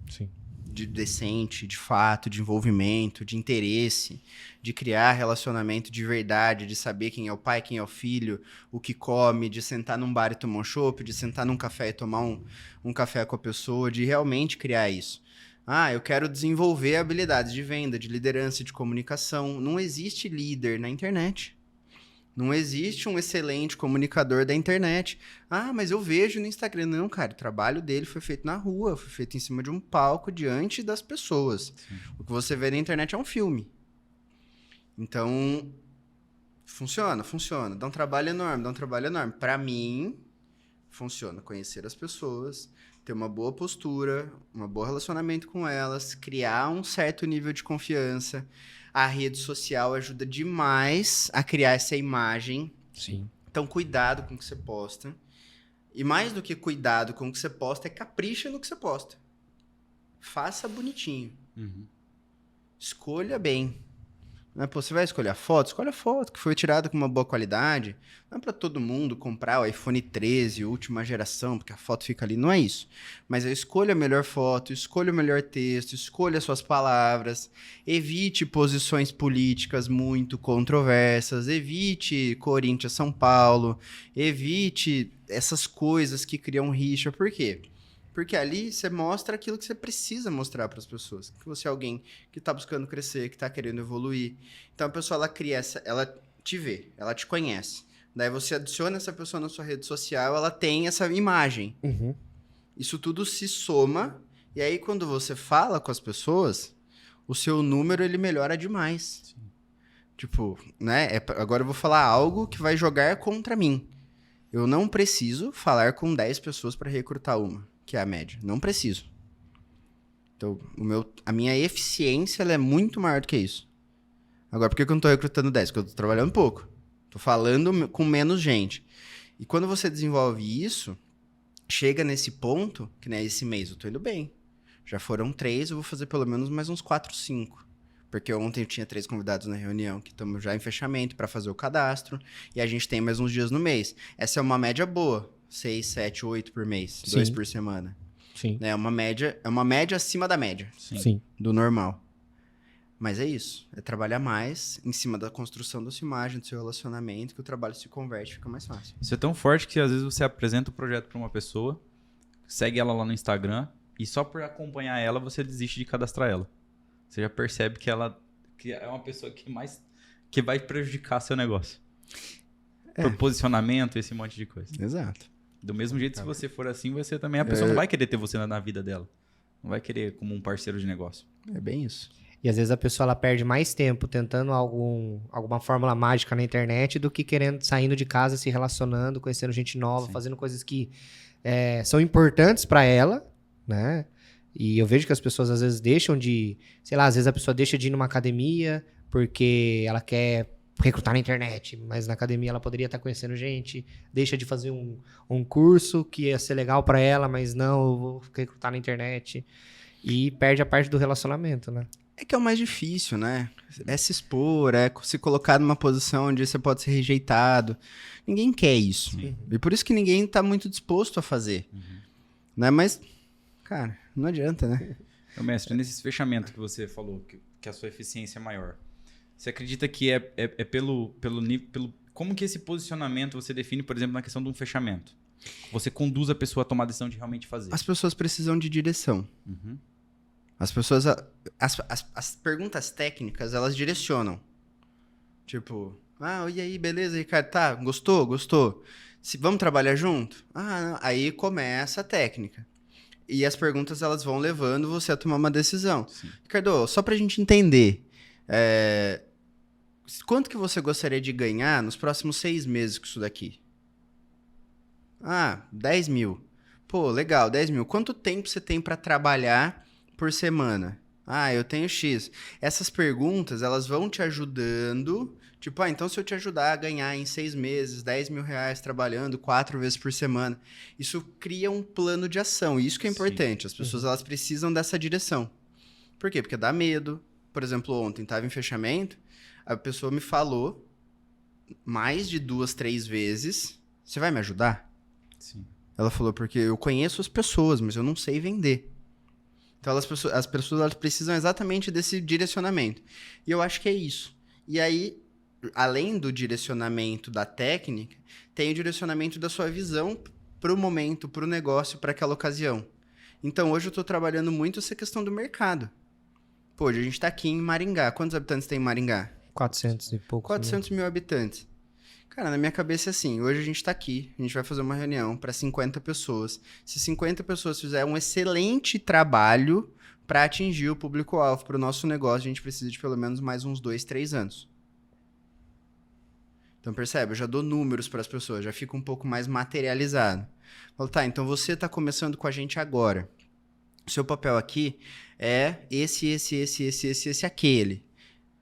S2: Sim.
S3: De decente, de fato, de envolvimento, de interesse, de criar relacionamento de verdade, de saber quem é o pai, quem é o filho, o que come, de sentar num bar e tomar um chopp, de sentar num café e tomar um café com a pessoa, de realmente criar isso. Ah, eu quero desenvolver habilidades de venda, de liderança, de comunicação. Não existe líder na internet. Não existe um excelente comunicador da internet. Ah, mas eu vejo no Instagram. Não, cara, o trabalho dele foi feito na rua, foi feito em cima de um palco diante das pessoas. Sim. O que você vê na internet é um filme. Então, funciona. Dá um trabalho enorme. Para mim, funciona. Conhecer as pessoas, ter uma boa postura, um bom relacionamento com elas, criar um certo nível de confiança. A rede social ajuda demais a criar essa imagem.
S2: Sim.
S3: Então, cuidado com o que você posta. E mais do que cuidado com o que você posta, é capricha no que você posta. Faça bonitinho.
S1: Uhum.
S3: Escolha bem. Né? Pô, você vai escolher a foto? Escolha a foto que foi tirada com uma boa qualidade. Não é para todo mundo comprar o iPhone 13, última geração, porque a foto fica ali. Não é isso. Mas escolha a melhor foto, escolha o melhor texto, escolha suas palavras. Evite posições políticas muito controversas. Evite Corinthians-São Paulo. Evite essas coisas que criam rixa. Por quê? Porque ali você mostra aquilo que você precisa mostrar para as pessoas. Que você é alguém que está buscando crescer, que está querendo evoluir. Então a pessoa ela cria ela te vê, ela te conhece. Daí você adiciona essa pessoa na sua rede social, ela tem essa imagem.
S2: Uhum.
S3: Isso tudo se soma e aí quando você fala com as pessoas, o seu número ele melhora demais. Sim. Tipo, né? Agora eu vou falar algo que vai jogar contra mim. Eu não preciso falar com 10 pessoas para recrutar uma. Que é a média. Não preciso. Então, a minha eficiência ela é muito maior do que isso. Agora, por que eu não estou recrutando 10? Porque eu estou trabalhando pouco. Estou falando com menos gente. E quando você desenvolve isso, chega nesse ponto, que nem esse mês eu estou indo bem. Já foram 3, eu vou fazer pelo menos mais uns 4, 5. Porque ontem eu tinha 3 convidados na reunião, que estamos já em fechamento para fazer o cadastro. E a gente tem mais uns dias no mês. Essa é uma média boa. 6, 7, 8 por mês. Sim. 2 por semana.
S2: Sim.
S3: É uma média acima da média.
S2: Sim.
S3: Do normal. Mas é isso. É trabalhar mais em cima da construção da sua imagem, do seu relacionamento, que o trabalho se converte, fica mais fácil.
S1: Isso é tão forte que às vezes você apresenta o projeto para uma pessoa, segue ela lá no Instagram, e só por acompanhar ela, você desiste de cadastrar ela. Você já percebe que ela é uma pessoa que vai prejudicar seu negócio. Por posicionamento, esse monte de coisa.
S3: Exato.
S1: Do mesmo jeito, se você for assim, você também... A pessoa não vai querer ter você na vida dela. Não vai querer como um parceiro de negócio.
S3: É bem isso.
S2: E às vezes a pessoa ela perde mais tempo tentando alguma fórmula mágica na internet do que saindo de casa, se relacionando, conhecendo gente nova, fazendo coisas que são importantes para ela, né? E eu vejo que as pessoas às vezes deixam de... Sei lá, às vezes a pessoa deixa de ir numa academia porque ela quer recrutar na internet, mas na academia ela poderia estar conhecendo gente, deixa de fazer um curso que ia ser legal para ela, mas não, eu vou recrutar na internet. E perde a parte do relacionamento, né?
S3: É que é o mais difícil, né? É se expor, é se colocar numa posição onde você pode ser rejeitado. Ninguém quer isso.
S1: Sim.
S3: E por isso que ninguém tá muito disposto a fazer. Né? Mas, cara, não adianta, né?
S1: Meu mestre, nesses fechamentos que você falou, que a sua eficiência é maior, você acredita que é pelo como que esse posicionamento você define, por exemplo, na questão de um fechamento? Você conduz a pessoa a tomar a decisão de realmente fazer.
S3: As pessoas precisam de direção.
S1: Uhum.
S3: As pessoas... As perguntas técnicas, elas direcionam. Tipo, e aí, beleza, Ricardo? Tá, gostou? Vamos trabalhar junto? Não. Aí começa a técnica. E as perguntas, elas vão levando você a tomar uma decisão.
S1: Sim.
S3: Ricardo, só pra gente entender, quanto que você gostaria de ganhar nos próximos 6 meses com isso daqui? 10 mil. Pô, legal, 10 mil. Quanto tempo você tem pra trabalhar por semana? Eu tenho X. Essas perguntas, elas vão te ajudando. Tipo, então se eu te ajudar a ganhar em 6 meses, 10 mil reais trabalhando 4 vezes por semana, isso cria um plano de ação. E isso que é importante. As pessoas, elas precisam dessa direção. Por quê? Porque dá medo. Por exemplo, ontem estava em fechamento, a pessoa me falou mais de 2, 3 vezes, você vai me ajudar?
S1: Sim.
S3: Ela falou, porque eu conheço as pessoas, mas eu não sei vender. Então as pessoas elas precisam exatamente desse direcionamento. E eu acho que é isso. E aí, além do direcionamento da técnica, tem o direcionamento da sua visão para o momento, para o negócio, para aquela ocasião. Então hoje eu estou trabalhando muito essa questão do mercado. Pô, hoje a gente está aqui em Maringá. Quantos habitantes tem em Maringá?
S2: 400 e pouco.
S3: 400 mil habitantes. Cara, na minha cabeça é assim, hoje a gente tá aqui, a gente vai fazer uma reunião para 50 pessoas. Se 50 pessoas fizerem um excelente trabalho para atingir o público-alvo para o nosso negócio, a gente precisa de pelo menos mais uns 2, 3 anos. Então percebe, eu já dou números para as pessoas, já fica um pouco mais materializado. Falo, tá, então você tá começando com a gente agora. O seu papel aqui é esse, aquele.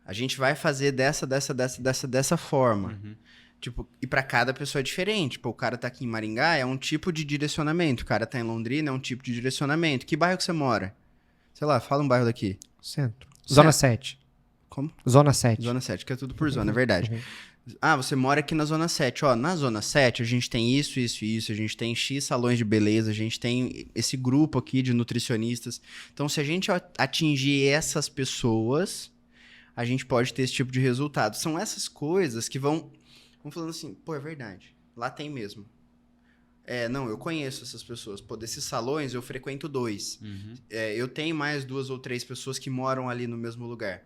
S3: A gente vai fazer dessa forma.
S1: Uhum.
S3: Tipo, e pra cada pessoa é diferente. Tipo, o cara tá aqui em Maringá, é um tipo de direcionamento. O cara tá em Londrina, é um tipo de direcionamento. Que bairro que você mora? Sei lá, fala um bairro daqui.
S2: Centro. Zona 7.
S3: Como?
S2: Zona 7.
S3: Zona 7, que é tudo por zona, é verdade. Você mora aqui na Zona 7. Ó, na Zona 7 a gente tem isso. A gente tem X salões de beleza, a gente tem esse grupo aqui de nutricionistas. Então, se a gente atingir essas pessoas, a gente pode ter esse tipo de resultado. São essas coisas que vão falando assim, pô, é verdade, lá tem mesmo. Não, eu conheço essas pessoas. Pô, desses salões eu frequento 2.
S1: Uhum.
S3: Eu tenho mais 2 ou 3 pessoas que moram ali no mesmo lugar.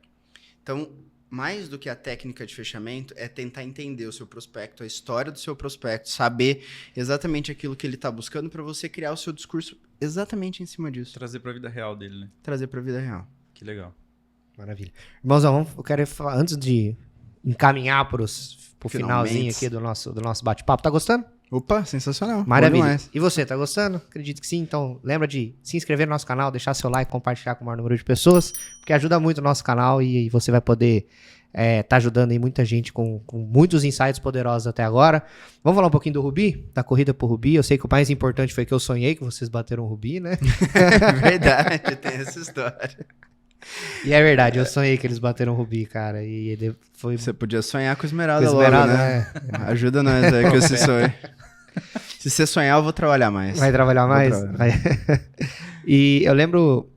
S3: Então, mais do que a técnica de fechamento, é tentar entender o seu prospecto, a história do seu prospecto, saber exatamente aquilo que ele está buscando para você criar o seu discurso exatamente em cima disso.
S1: Trazer pra vida real dele, né?
S3: Trazer para a vida real.
S1: Que legal.
S2: Maravilha. Irmãozão, eu quero falar, antes de encaminhar pro finalzinho aqui do nosso bate-papo. Tá gostando?
S3: Opa, sensacional.
S2: Maravilha. E você, tá gostando? Acredito que sim. Então, lembra de se inscrever no nosso canal, deixar seu like, compartilhar com o maior número de pessoas, porque ajuda muito o nosso canal e você vai poder tá ajudando aí muita gente com muitos insights poderosos até agora. Vamos falar um pouquinho do Rubi? Da corrida pro Rubi. Eu sei que o mais importante foi que eu sonhei que vocês bateram o Rubi, né?
S3: Verdade, tem essa história.
S2: E é verdade, eu sonhei que eles bateram o Rubi, cara. E ele foi...
S3: Você podia sonhar com Esmeralda,
S2: Com Esmeralda,
S3: logo, né? Ajuda nós aí com esse sonho. Se você sonhar, eu vou trabalhar mais.
S2: Vai trabalhar mais? Vai. E eu lembro...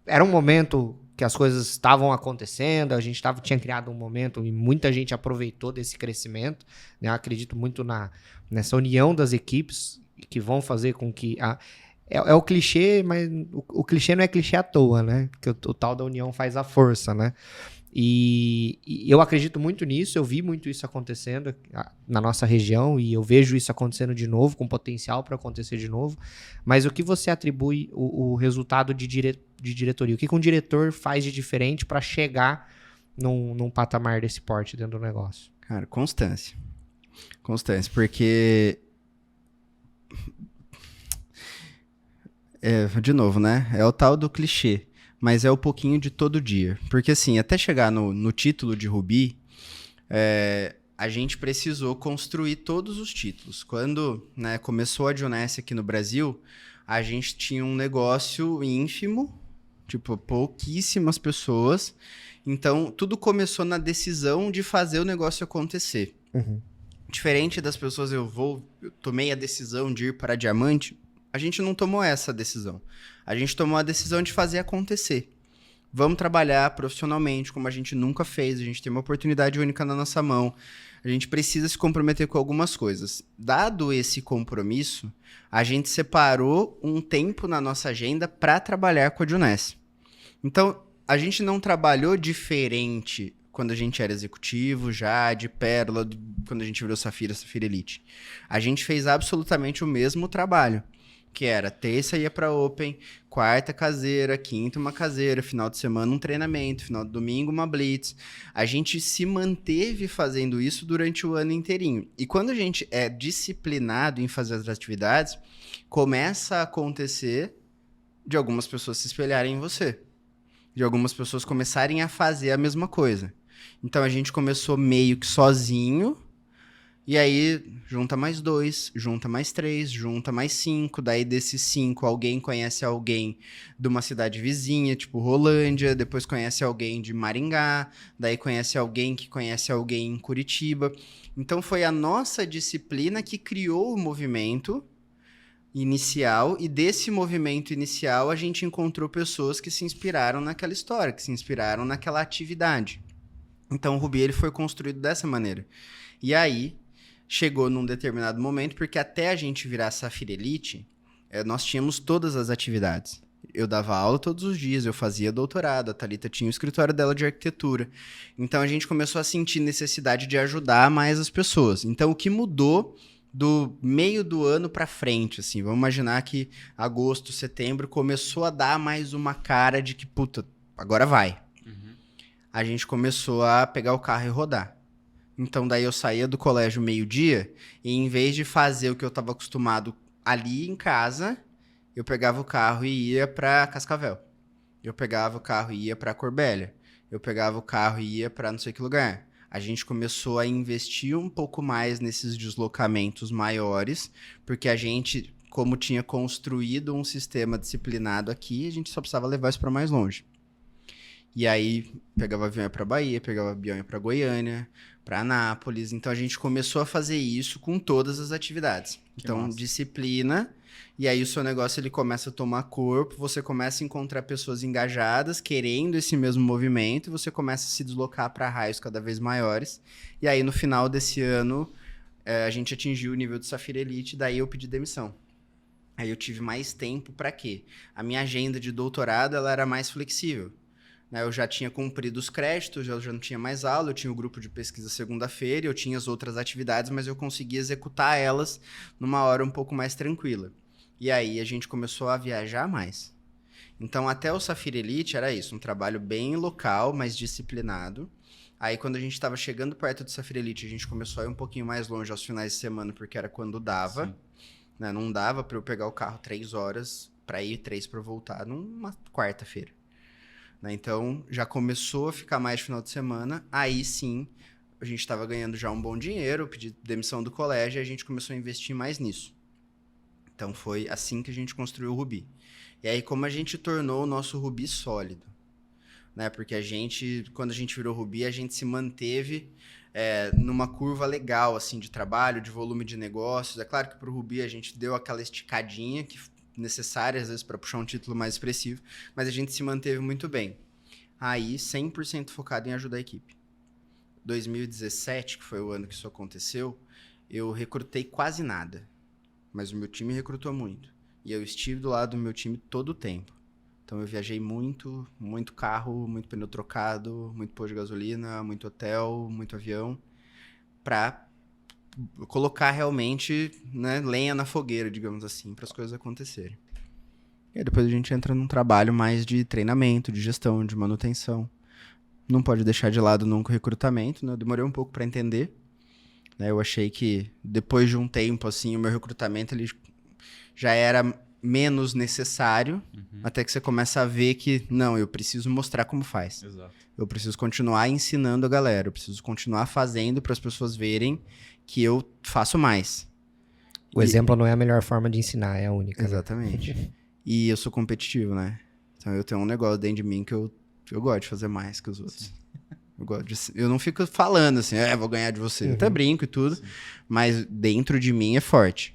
S2: Era um momento que as coisas estavam acontecendo, a gente tinha criado um momento e muita gente aproveitou desse crescimento, né? Eu acredito muito nessa união das equipes que vão fazer com que... É o clichê, mas o clichê não é clichê à toa, né? Porque o tal da união faz a força, né? E eu acredito muito nisso, eu vi muito isso acontecendo na nossa região e eu vejo isso acontecendo de novo, com potencial para acontecer de novo. Mas o que você atribui o resultado de diretoria? O que um diretor faz de diferente para chegar num patamar desse porte dentro do negócio?
S3: Cara, constância. Constância, porque... de novo, né? É o tal do clichê, mas é o pouquinho de todo dia. Porque assim, até chegar no título de Rubi, A gente precisou construir todos os títulos. Quando, né, começou a Dionesse aqui no Brasil, a gente tinha um negócio ínfimo, tipo, pouquíssimas pessoas. Então, tudo começou na decisão de fazer o negócio acontecer. Diferente das pessoas, eu tomei a decisão de ir para Diamante, a gente não tomou essa decisão. A gente tomou a decisão de fazer acontecer. Vamos trabalhar profissionalmente, como a gente nunca fez, a gente tem uma oportunidade única na nossa mão, a gente precisa se comprometer com algumas coisas. Dado esse compromisso, a gente separou um tempo na nossa agenda para trabalhar com a Dionesse. Então, a gente não trabalhou diferente quando a gente era executivo, já de Pérola, quando a gente virou Safira Elite. A gente fez absolutamente o mesmo trabalho, que era terça ia para Open, quarta caseira, quinta uma caseira, final de semana um treinamento, final de domingo uma blitz. A gente se manteve fazendo isso durante o ano inteirinho. E quando a gente é disciplinado em fazer as atividades, começa a acontecer de algumas pessoas se espelharem em você. De algumas pessoas começarem a fazer a mesma coisa. Então a gente começou meio que sozinho, e aí junta mais 2, junta mais 3, junta mais 5, daí desses 5 alguém conhece alguém de uma cidade vizinha, tipo Rolândia, depois conhece alguém de Maringá, daí conhece alguém que conhece alguém em Curitiba. Então foi a nossa disciplina que criou o movimento inicial, e desse movimento inicial a gente encontrou pessoas que se inspiraram naquela história, que se inspiraram naquela atividade. Então o Rubi ele foi construído dessa maneira. E aí chegou num determinado momento, porque até a gente virar Safira Elite, nós tínhamos todas as atividades. Eu dava aula todos os dias, eu fazia doutorado, a Thalita tinha o escritório dela de arquitetura. Então a gente começou a sentir necessidade de ajudar mais as pessoas. Então o que mudou do meio do ano para frente, assim, vamos imaginar que agosto, setembro começou a dar mais uma cara de que, puta, agora vai. A gente começou a pegar o carro e rodar. Então daí eu saía do colégio meio-dia e em vez de fazer o que eu estava acostumado ali em casa, eu pegava o carro e ia para Cascavel. Eu pegava o carro e ia para Corbélia. Eu pegava o carro e ia para não sei que lugar. A gente começou a investir um pouco mais nesses deslocamentos maiores, porque a gente, como tinha construído um sistema disciplinado aqui, a gente só precisava levar isso para mais longe. E aí, pegava avião para Bahia, pegava avião para Goiânia, para Anápolis. Então, a gente começou a fazer isso com todas as atividades. Então, disciplina. E aí, o seu negócio ele começa a tomar corpo. Você começa a encontrar pessoas engajadas, querendo esse mesmo movimento. E você começa a se deslocar para raios cada vez maiores. E aí, no final desse ano, a gente atingiu o nível de Safira Elite. Daí, eu pedi demissão. Aí, eu tive mais tempo para quê? A minha agenda de doutorado ela era mais flexível. Eu já tinha cumprido os créditos, eu já não tinha mais aula, eu tinha o grupo de pesquisa segunda-feira, eu tinha as outras atividades, mas eu conseguia executar elas numa hora um pouco mais tranquila. E aí a gente começou a viajar mais. Então até o Safira Elite era isso, um trabalho bem local, mas disciplinado. Aí quando a gente estava chegando perto do Safira Elite, a gente começou a ir um pouquinho mais longe aos finais de semana, porque era quando dava. Não dava para eu pegar o carro 3 horas para ir, 3 para voltar, numa quarta-feira. Então, já começou a ficar mais final de semana. Aí, sim, a gente estava ganhando já um bom dinheiro, eu pedi demissão do colégio e a gente começou a investir mais nisso. Então, foi assim que a gente construiu o Rubi. E aí, como a gente tornou o nosso Rubi sólido. Porque quando a gente virou Rubi, a gente se manteve numa curva legal, assim, de trabalho, de volume de negócios. É claro que para o Rubi a gente deu aquela esticadinha que necessária, às vezes, para puxar um título mais expressivo, mas a gente se manteve muito bem. Aí, 100% focado em ajudar a equipe. 2017, que foi o ano que isso aconteceu, eu recrutei quase nada, mas o meu time recrutou muito. E eu estive do lado do meu time todo o tempo. Então, eu viajei muito, muito carro, muito pneu trocado, muito posto de gasolina, muito hotel, muito avião, para colocar realmente, lenha na fogueira, digamos assim, para as coisas acontecerem. E aí depois a gente entra num trabalho mais de treinamento, de gestão, de manutenção. Não pode deixar de lado nunca o recrutamento, Eu demorei um pouco para entender. Eu achei que depois de um tempo, assim, o meu recrutamento ele já era menos necessário, até que você começa a ver que, não, eu preciso mostrar como faz.
S1: Exato.
S3: Eu preciso continuar ensinando a galera, eu preciso continuar fazendo para as pessoas verem que eu faço mais.
S2: O exemplo não é a melhor forma de ensinar, é a única. né?
S3: Exatamente. E eu sou competitivo, né? Então eu tenho um negócio dentro de mim que eu gosto de fazer mais que os outros. Eu não fico falando assim, vou ganhar de você. Eu até brinco e tudo, mas dentro de mim é forte.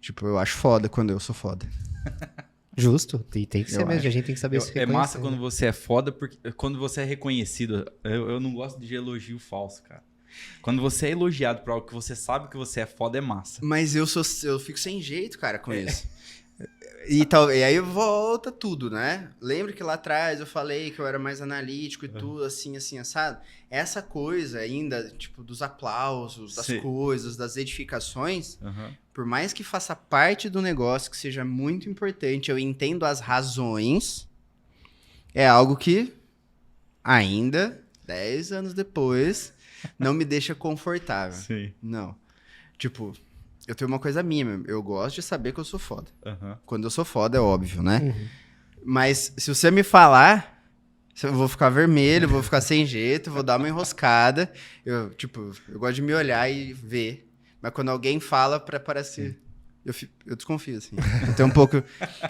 S3: Tipo, eu acho foda quando eu sou foda.
S2: Justo, e tem que ser
S3: Eu
S2: mesmo,
S3: acho.
S2: a gente tem que saber se
S1: É
S2: reconhecer,
S1: massa
S2: né?
S1: quando você é foda, porque quando você é reconhecido. Eu não gosto de elogio falso, cara. Quando você é elogiado por algo que você sabe que você é foda, é massa.
S3: Mas eu fico sem jeito, cara, com isso. E aí volta tudo, né? Lembra que lá atrás eu falei que eu era mais analítico e tudo, assim, assado? Essa coisa ainda, tipo, dos aplausos, das
S1: Sim.
S3: coisas, das edificações,
S1: Uhum.
S3: por mais que faça parte do negócio, que seja muito importante, eu entendo as razões, é algo que ainda, 10 anos depois, não me deixa confortável.
S1: Sim.
S3: Não. Tipo, eu tenho uma coisa minha, eu gosto de saber que eu sou foda.
S1: Uhum.
S3: Quando eu sou foda, é óbvio, né? Mas se você me falar, eu vou ficar vermelho, vou ficar sem jeito, vou dar uma enroscada. Eu gosto de me olhar e ver. Mas quando alguém fala, parece... Eu desconfio, assim. Eu tenho um pouco...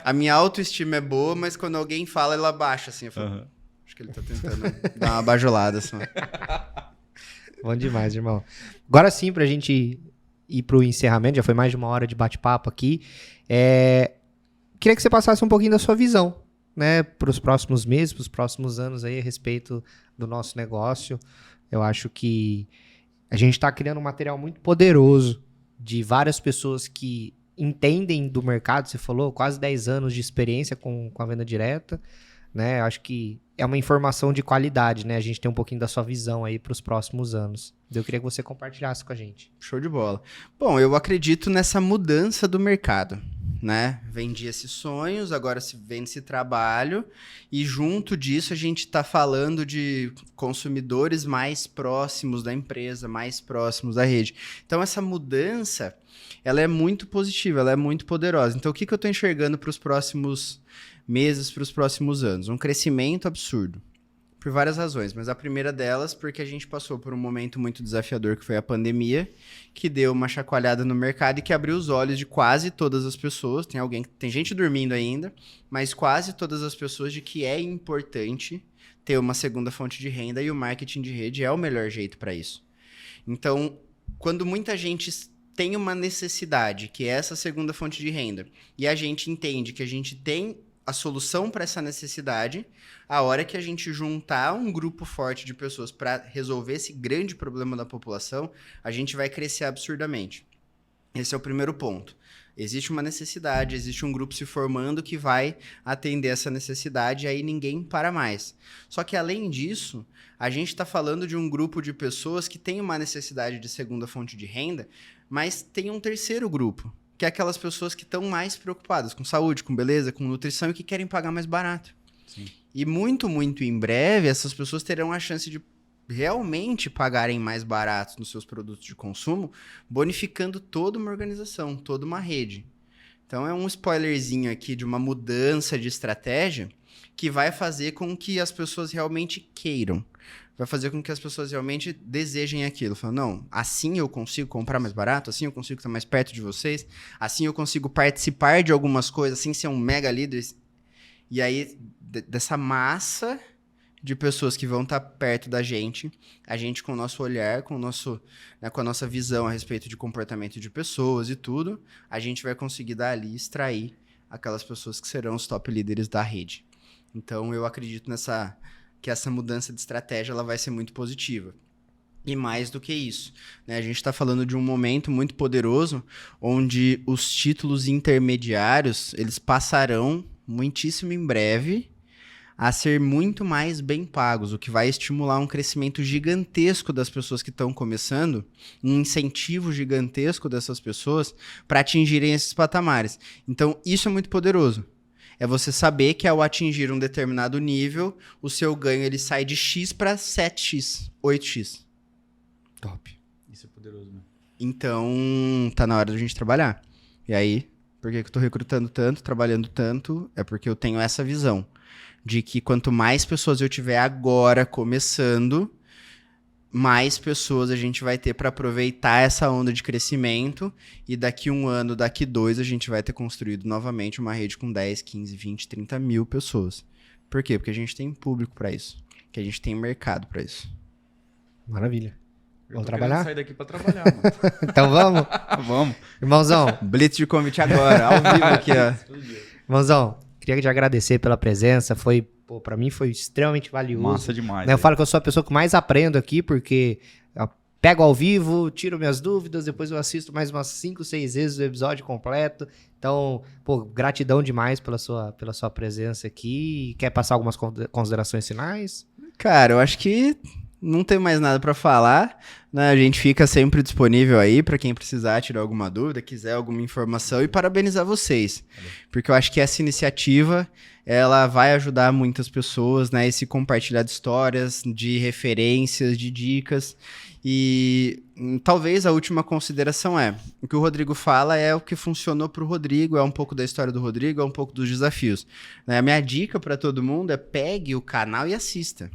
S3: A minha autoestima é boa, mas quando alguém fala, ela baixa, assim. Eu falo, acho que ele tá tentando dar uma bajolada, assim.
S2: Bom demais, irmão. Agora sim, pra gente ir pro encerramento, já foi mais de uma hora de bate-papo aqui. Queria que você passasse um pouquinho da sua visão, né, pros próximos meses, pros próximos anos aí, a respeito do nosso negócio. Eu acho que a gente tá criando um material muito poderoso de várias pessoas que entendem do mercado. Você falou, quase 10 anos de experiência com a venda direta, né? Eu acho que é uma informação de qualidade, né? A gente tem um pouquinho da sua visão aí para os próximos anos. Eu queria que você compartilhasse com a gente.
S3: Show de bola. Bom, eu acredito nessa mudança do mercado, né? Vendi esses sonhos, agora se vende esse trabalho, e junto disso a gente está falando de consumidores mais próximos da empresa, mais próximos da rede. Então essa mudança, ela é muito positiva, ela é muito poderosa. Então o que eu estou enxergando para os próximos meses, para os próximos anos? Um crescimento absurdo. Por várias razões, mas a primeira delas porque a gente passou por um momento muito desafiador que foi a pandemia, que deu uma chacoalhada no mercado e que abriu os olhos de quase todas as pessoas. Tem gente dormindo ainda, mas quase todas as pessoas de que é importante ter uma segunda fonte de renda, e o marketing de rede é o melhor jeito para isso. Então, quando muita gente tem uma necessidade, que é essa segunda fonte de renda, e a gente entende que a gente tem a solução para essa necessidade, a hora que a gente juntar um grupo forte de pessoas para resolver esse grande problema da população, a gente vai crescer absurdamente. Esse é o primeiro ponto. Existe uma necessidade, existe um grupo se formando que vai atender essa necessidade, e aí ninguém para mais. Só que, além disso, a gente está falando de um grupo de pessoas que tem uma necessidade de segunda fonte de renda, mas tem um terceiro grupo, que é aquelas pessoas que estão mais preocupadas com saúde, com beleza, com nutrição e que querem pagar mais barato.
S1: Sim.
S3: E muito, muito em breve, essas pessoas terão a chance de realmente pagarem mais barato nos seus produtos de consumo, bonificando toda uma organização, toda uma rede. Então é um spoilerzinho aqui de uma mudança de estratégia que vai fazer com que as pessoas realmente queiram. Vai fazer com que as pessoas realmente desejem aquilo. Falando, não, assim eu consigo comprar mais barato, assim eu consigo estar mais perto de vocês, assim eu consigo participar de algumas coisas, assim ser um mega líder. E aí, dessa massa de pessoas que vão estar perto da gente, a gente com o nosso olhar, com a nossa visão a respeito de comportamento de pessoas e tudo, a gente vai conseguir dali extrair aquelas pessoas que serão os top líderes da rede. Então, eu acredito que essa mudança de estratégia ela vai ser muito positiva. E mais do que isso, né? A gente está falando de um momento muito poderoso onde os títulos intermediários eles passarão muitíssimo em breve a ser muito mais bem pagos, o que vai estimular um crescimento gigantesco das pessoas que estão começando, um incentivo gigantesco dessas pessoas para atingirem esses patamares. Então, isso é muito poderoso. É você saber que ao atingir um determinado nível, o seu ganho ele sai de X para 7X, 8X.
S2: Top.
S1: Isso é poderoso, né?
S3: Então, tá na hora da gente trabalhar. E aí, Por que que eu tô recrutando tanto, trabalhando tanto? É porque eu tenho essa visão de que quanto mais pessoas eu tiver agora começando, mais pessoas a gente vai ter para aproveitar essa onda de crescimento e daqui 1 ano, daqui 2, a gente vai ter construído novamente uma rede com 10, 15, 20, 30 mil pessoas. Por quê? Porque a gente tem público para isso, que a gente tem mercado para isso.
S2: Maravilha.
S1: Eu
S2: Vamos
S1: tô
S2: trabalhar?
S1: querendo sair daqui pra trabalhar, mano.
S2: Então vamos?
S1: Vamos.
S2: Irmãozão,
S3: Blitz de convite agora, ao vivo aqui, ó.
S2: irmãozão, queria te agradecer pela presença. Pra mim foi extremamente valioso.
S1: Massa demais.
S2: Né, eu falo que eu sou a pessoa que mais aprendo aqui, porque eu pego ao vivo, tiro minhas dúvidas, depois eu assisto mais umas 5, 6 vezes o episódio completo. Então, pô, gratidão demais pela sua presença aqui. Quer passar algumas considerações finais?
S3: Cara, eu acho que não tem mais nada pra falar, né? A gente fica sempre disponível aí pra quem precisar tirar alguma dúvida, quiser alguma informação e parabenizar vocês. Porque eu acho que essa iniciativa, ela vai ajudar muitas pessoas, né? Esse compartilhar de histórias, de referências, de dicas. E talvez a última consideração o que o Rodrigo fala é o que funcionou pro Rodrigo, é um pouco da história do Rodrigo, é um pouco dos desafios. Né? A minha dica pra todo mundo é pegue o canal e assista.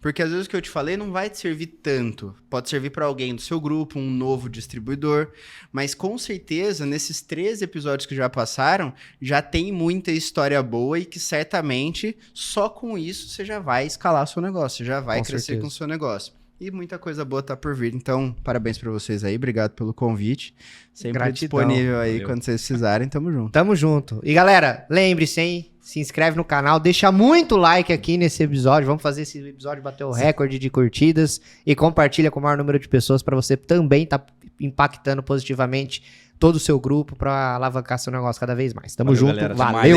S3: Porque às vezes o que eu te falei não vai te servir tanto. Pode servir para alguém do seu grupo, um novo distribuidor. Mas com certeza, nesses 13 episódios que já passaram, já tem muita história boa e que certamente só com isso você já vai escalar seu negócio. Você já vai crescer com o seu negócio. E muita coisa boa tá por vir. Então, parabéns para vocês aí. Obrigado pelo convite. Sempre disponível aí. Valeu. Quando vocês precisarem. Tamo junto.
S2: Tamo junto. E galera, lembre-se, hein? Se inscreve no canal, deixa muito like aqui nesse episódio. Vamos fazer esse episódio bater o recorde de curtidas e compartilha com o maior número de pessoas para você também estar impactando positivamente todo o seu grupo para alavancar seu negócio cada vez mais. Tamo junto,
S1: galera,
S2: valeu.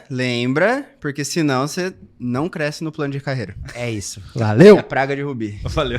S3: Lembra, porque senão você não cresce no plano de carreira.
S2: É isso. Valeu.
S3: É a praga de Rubi.
S1: Valeu.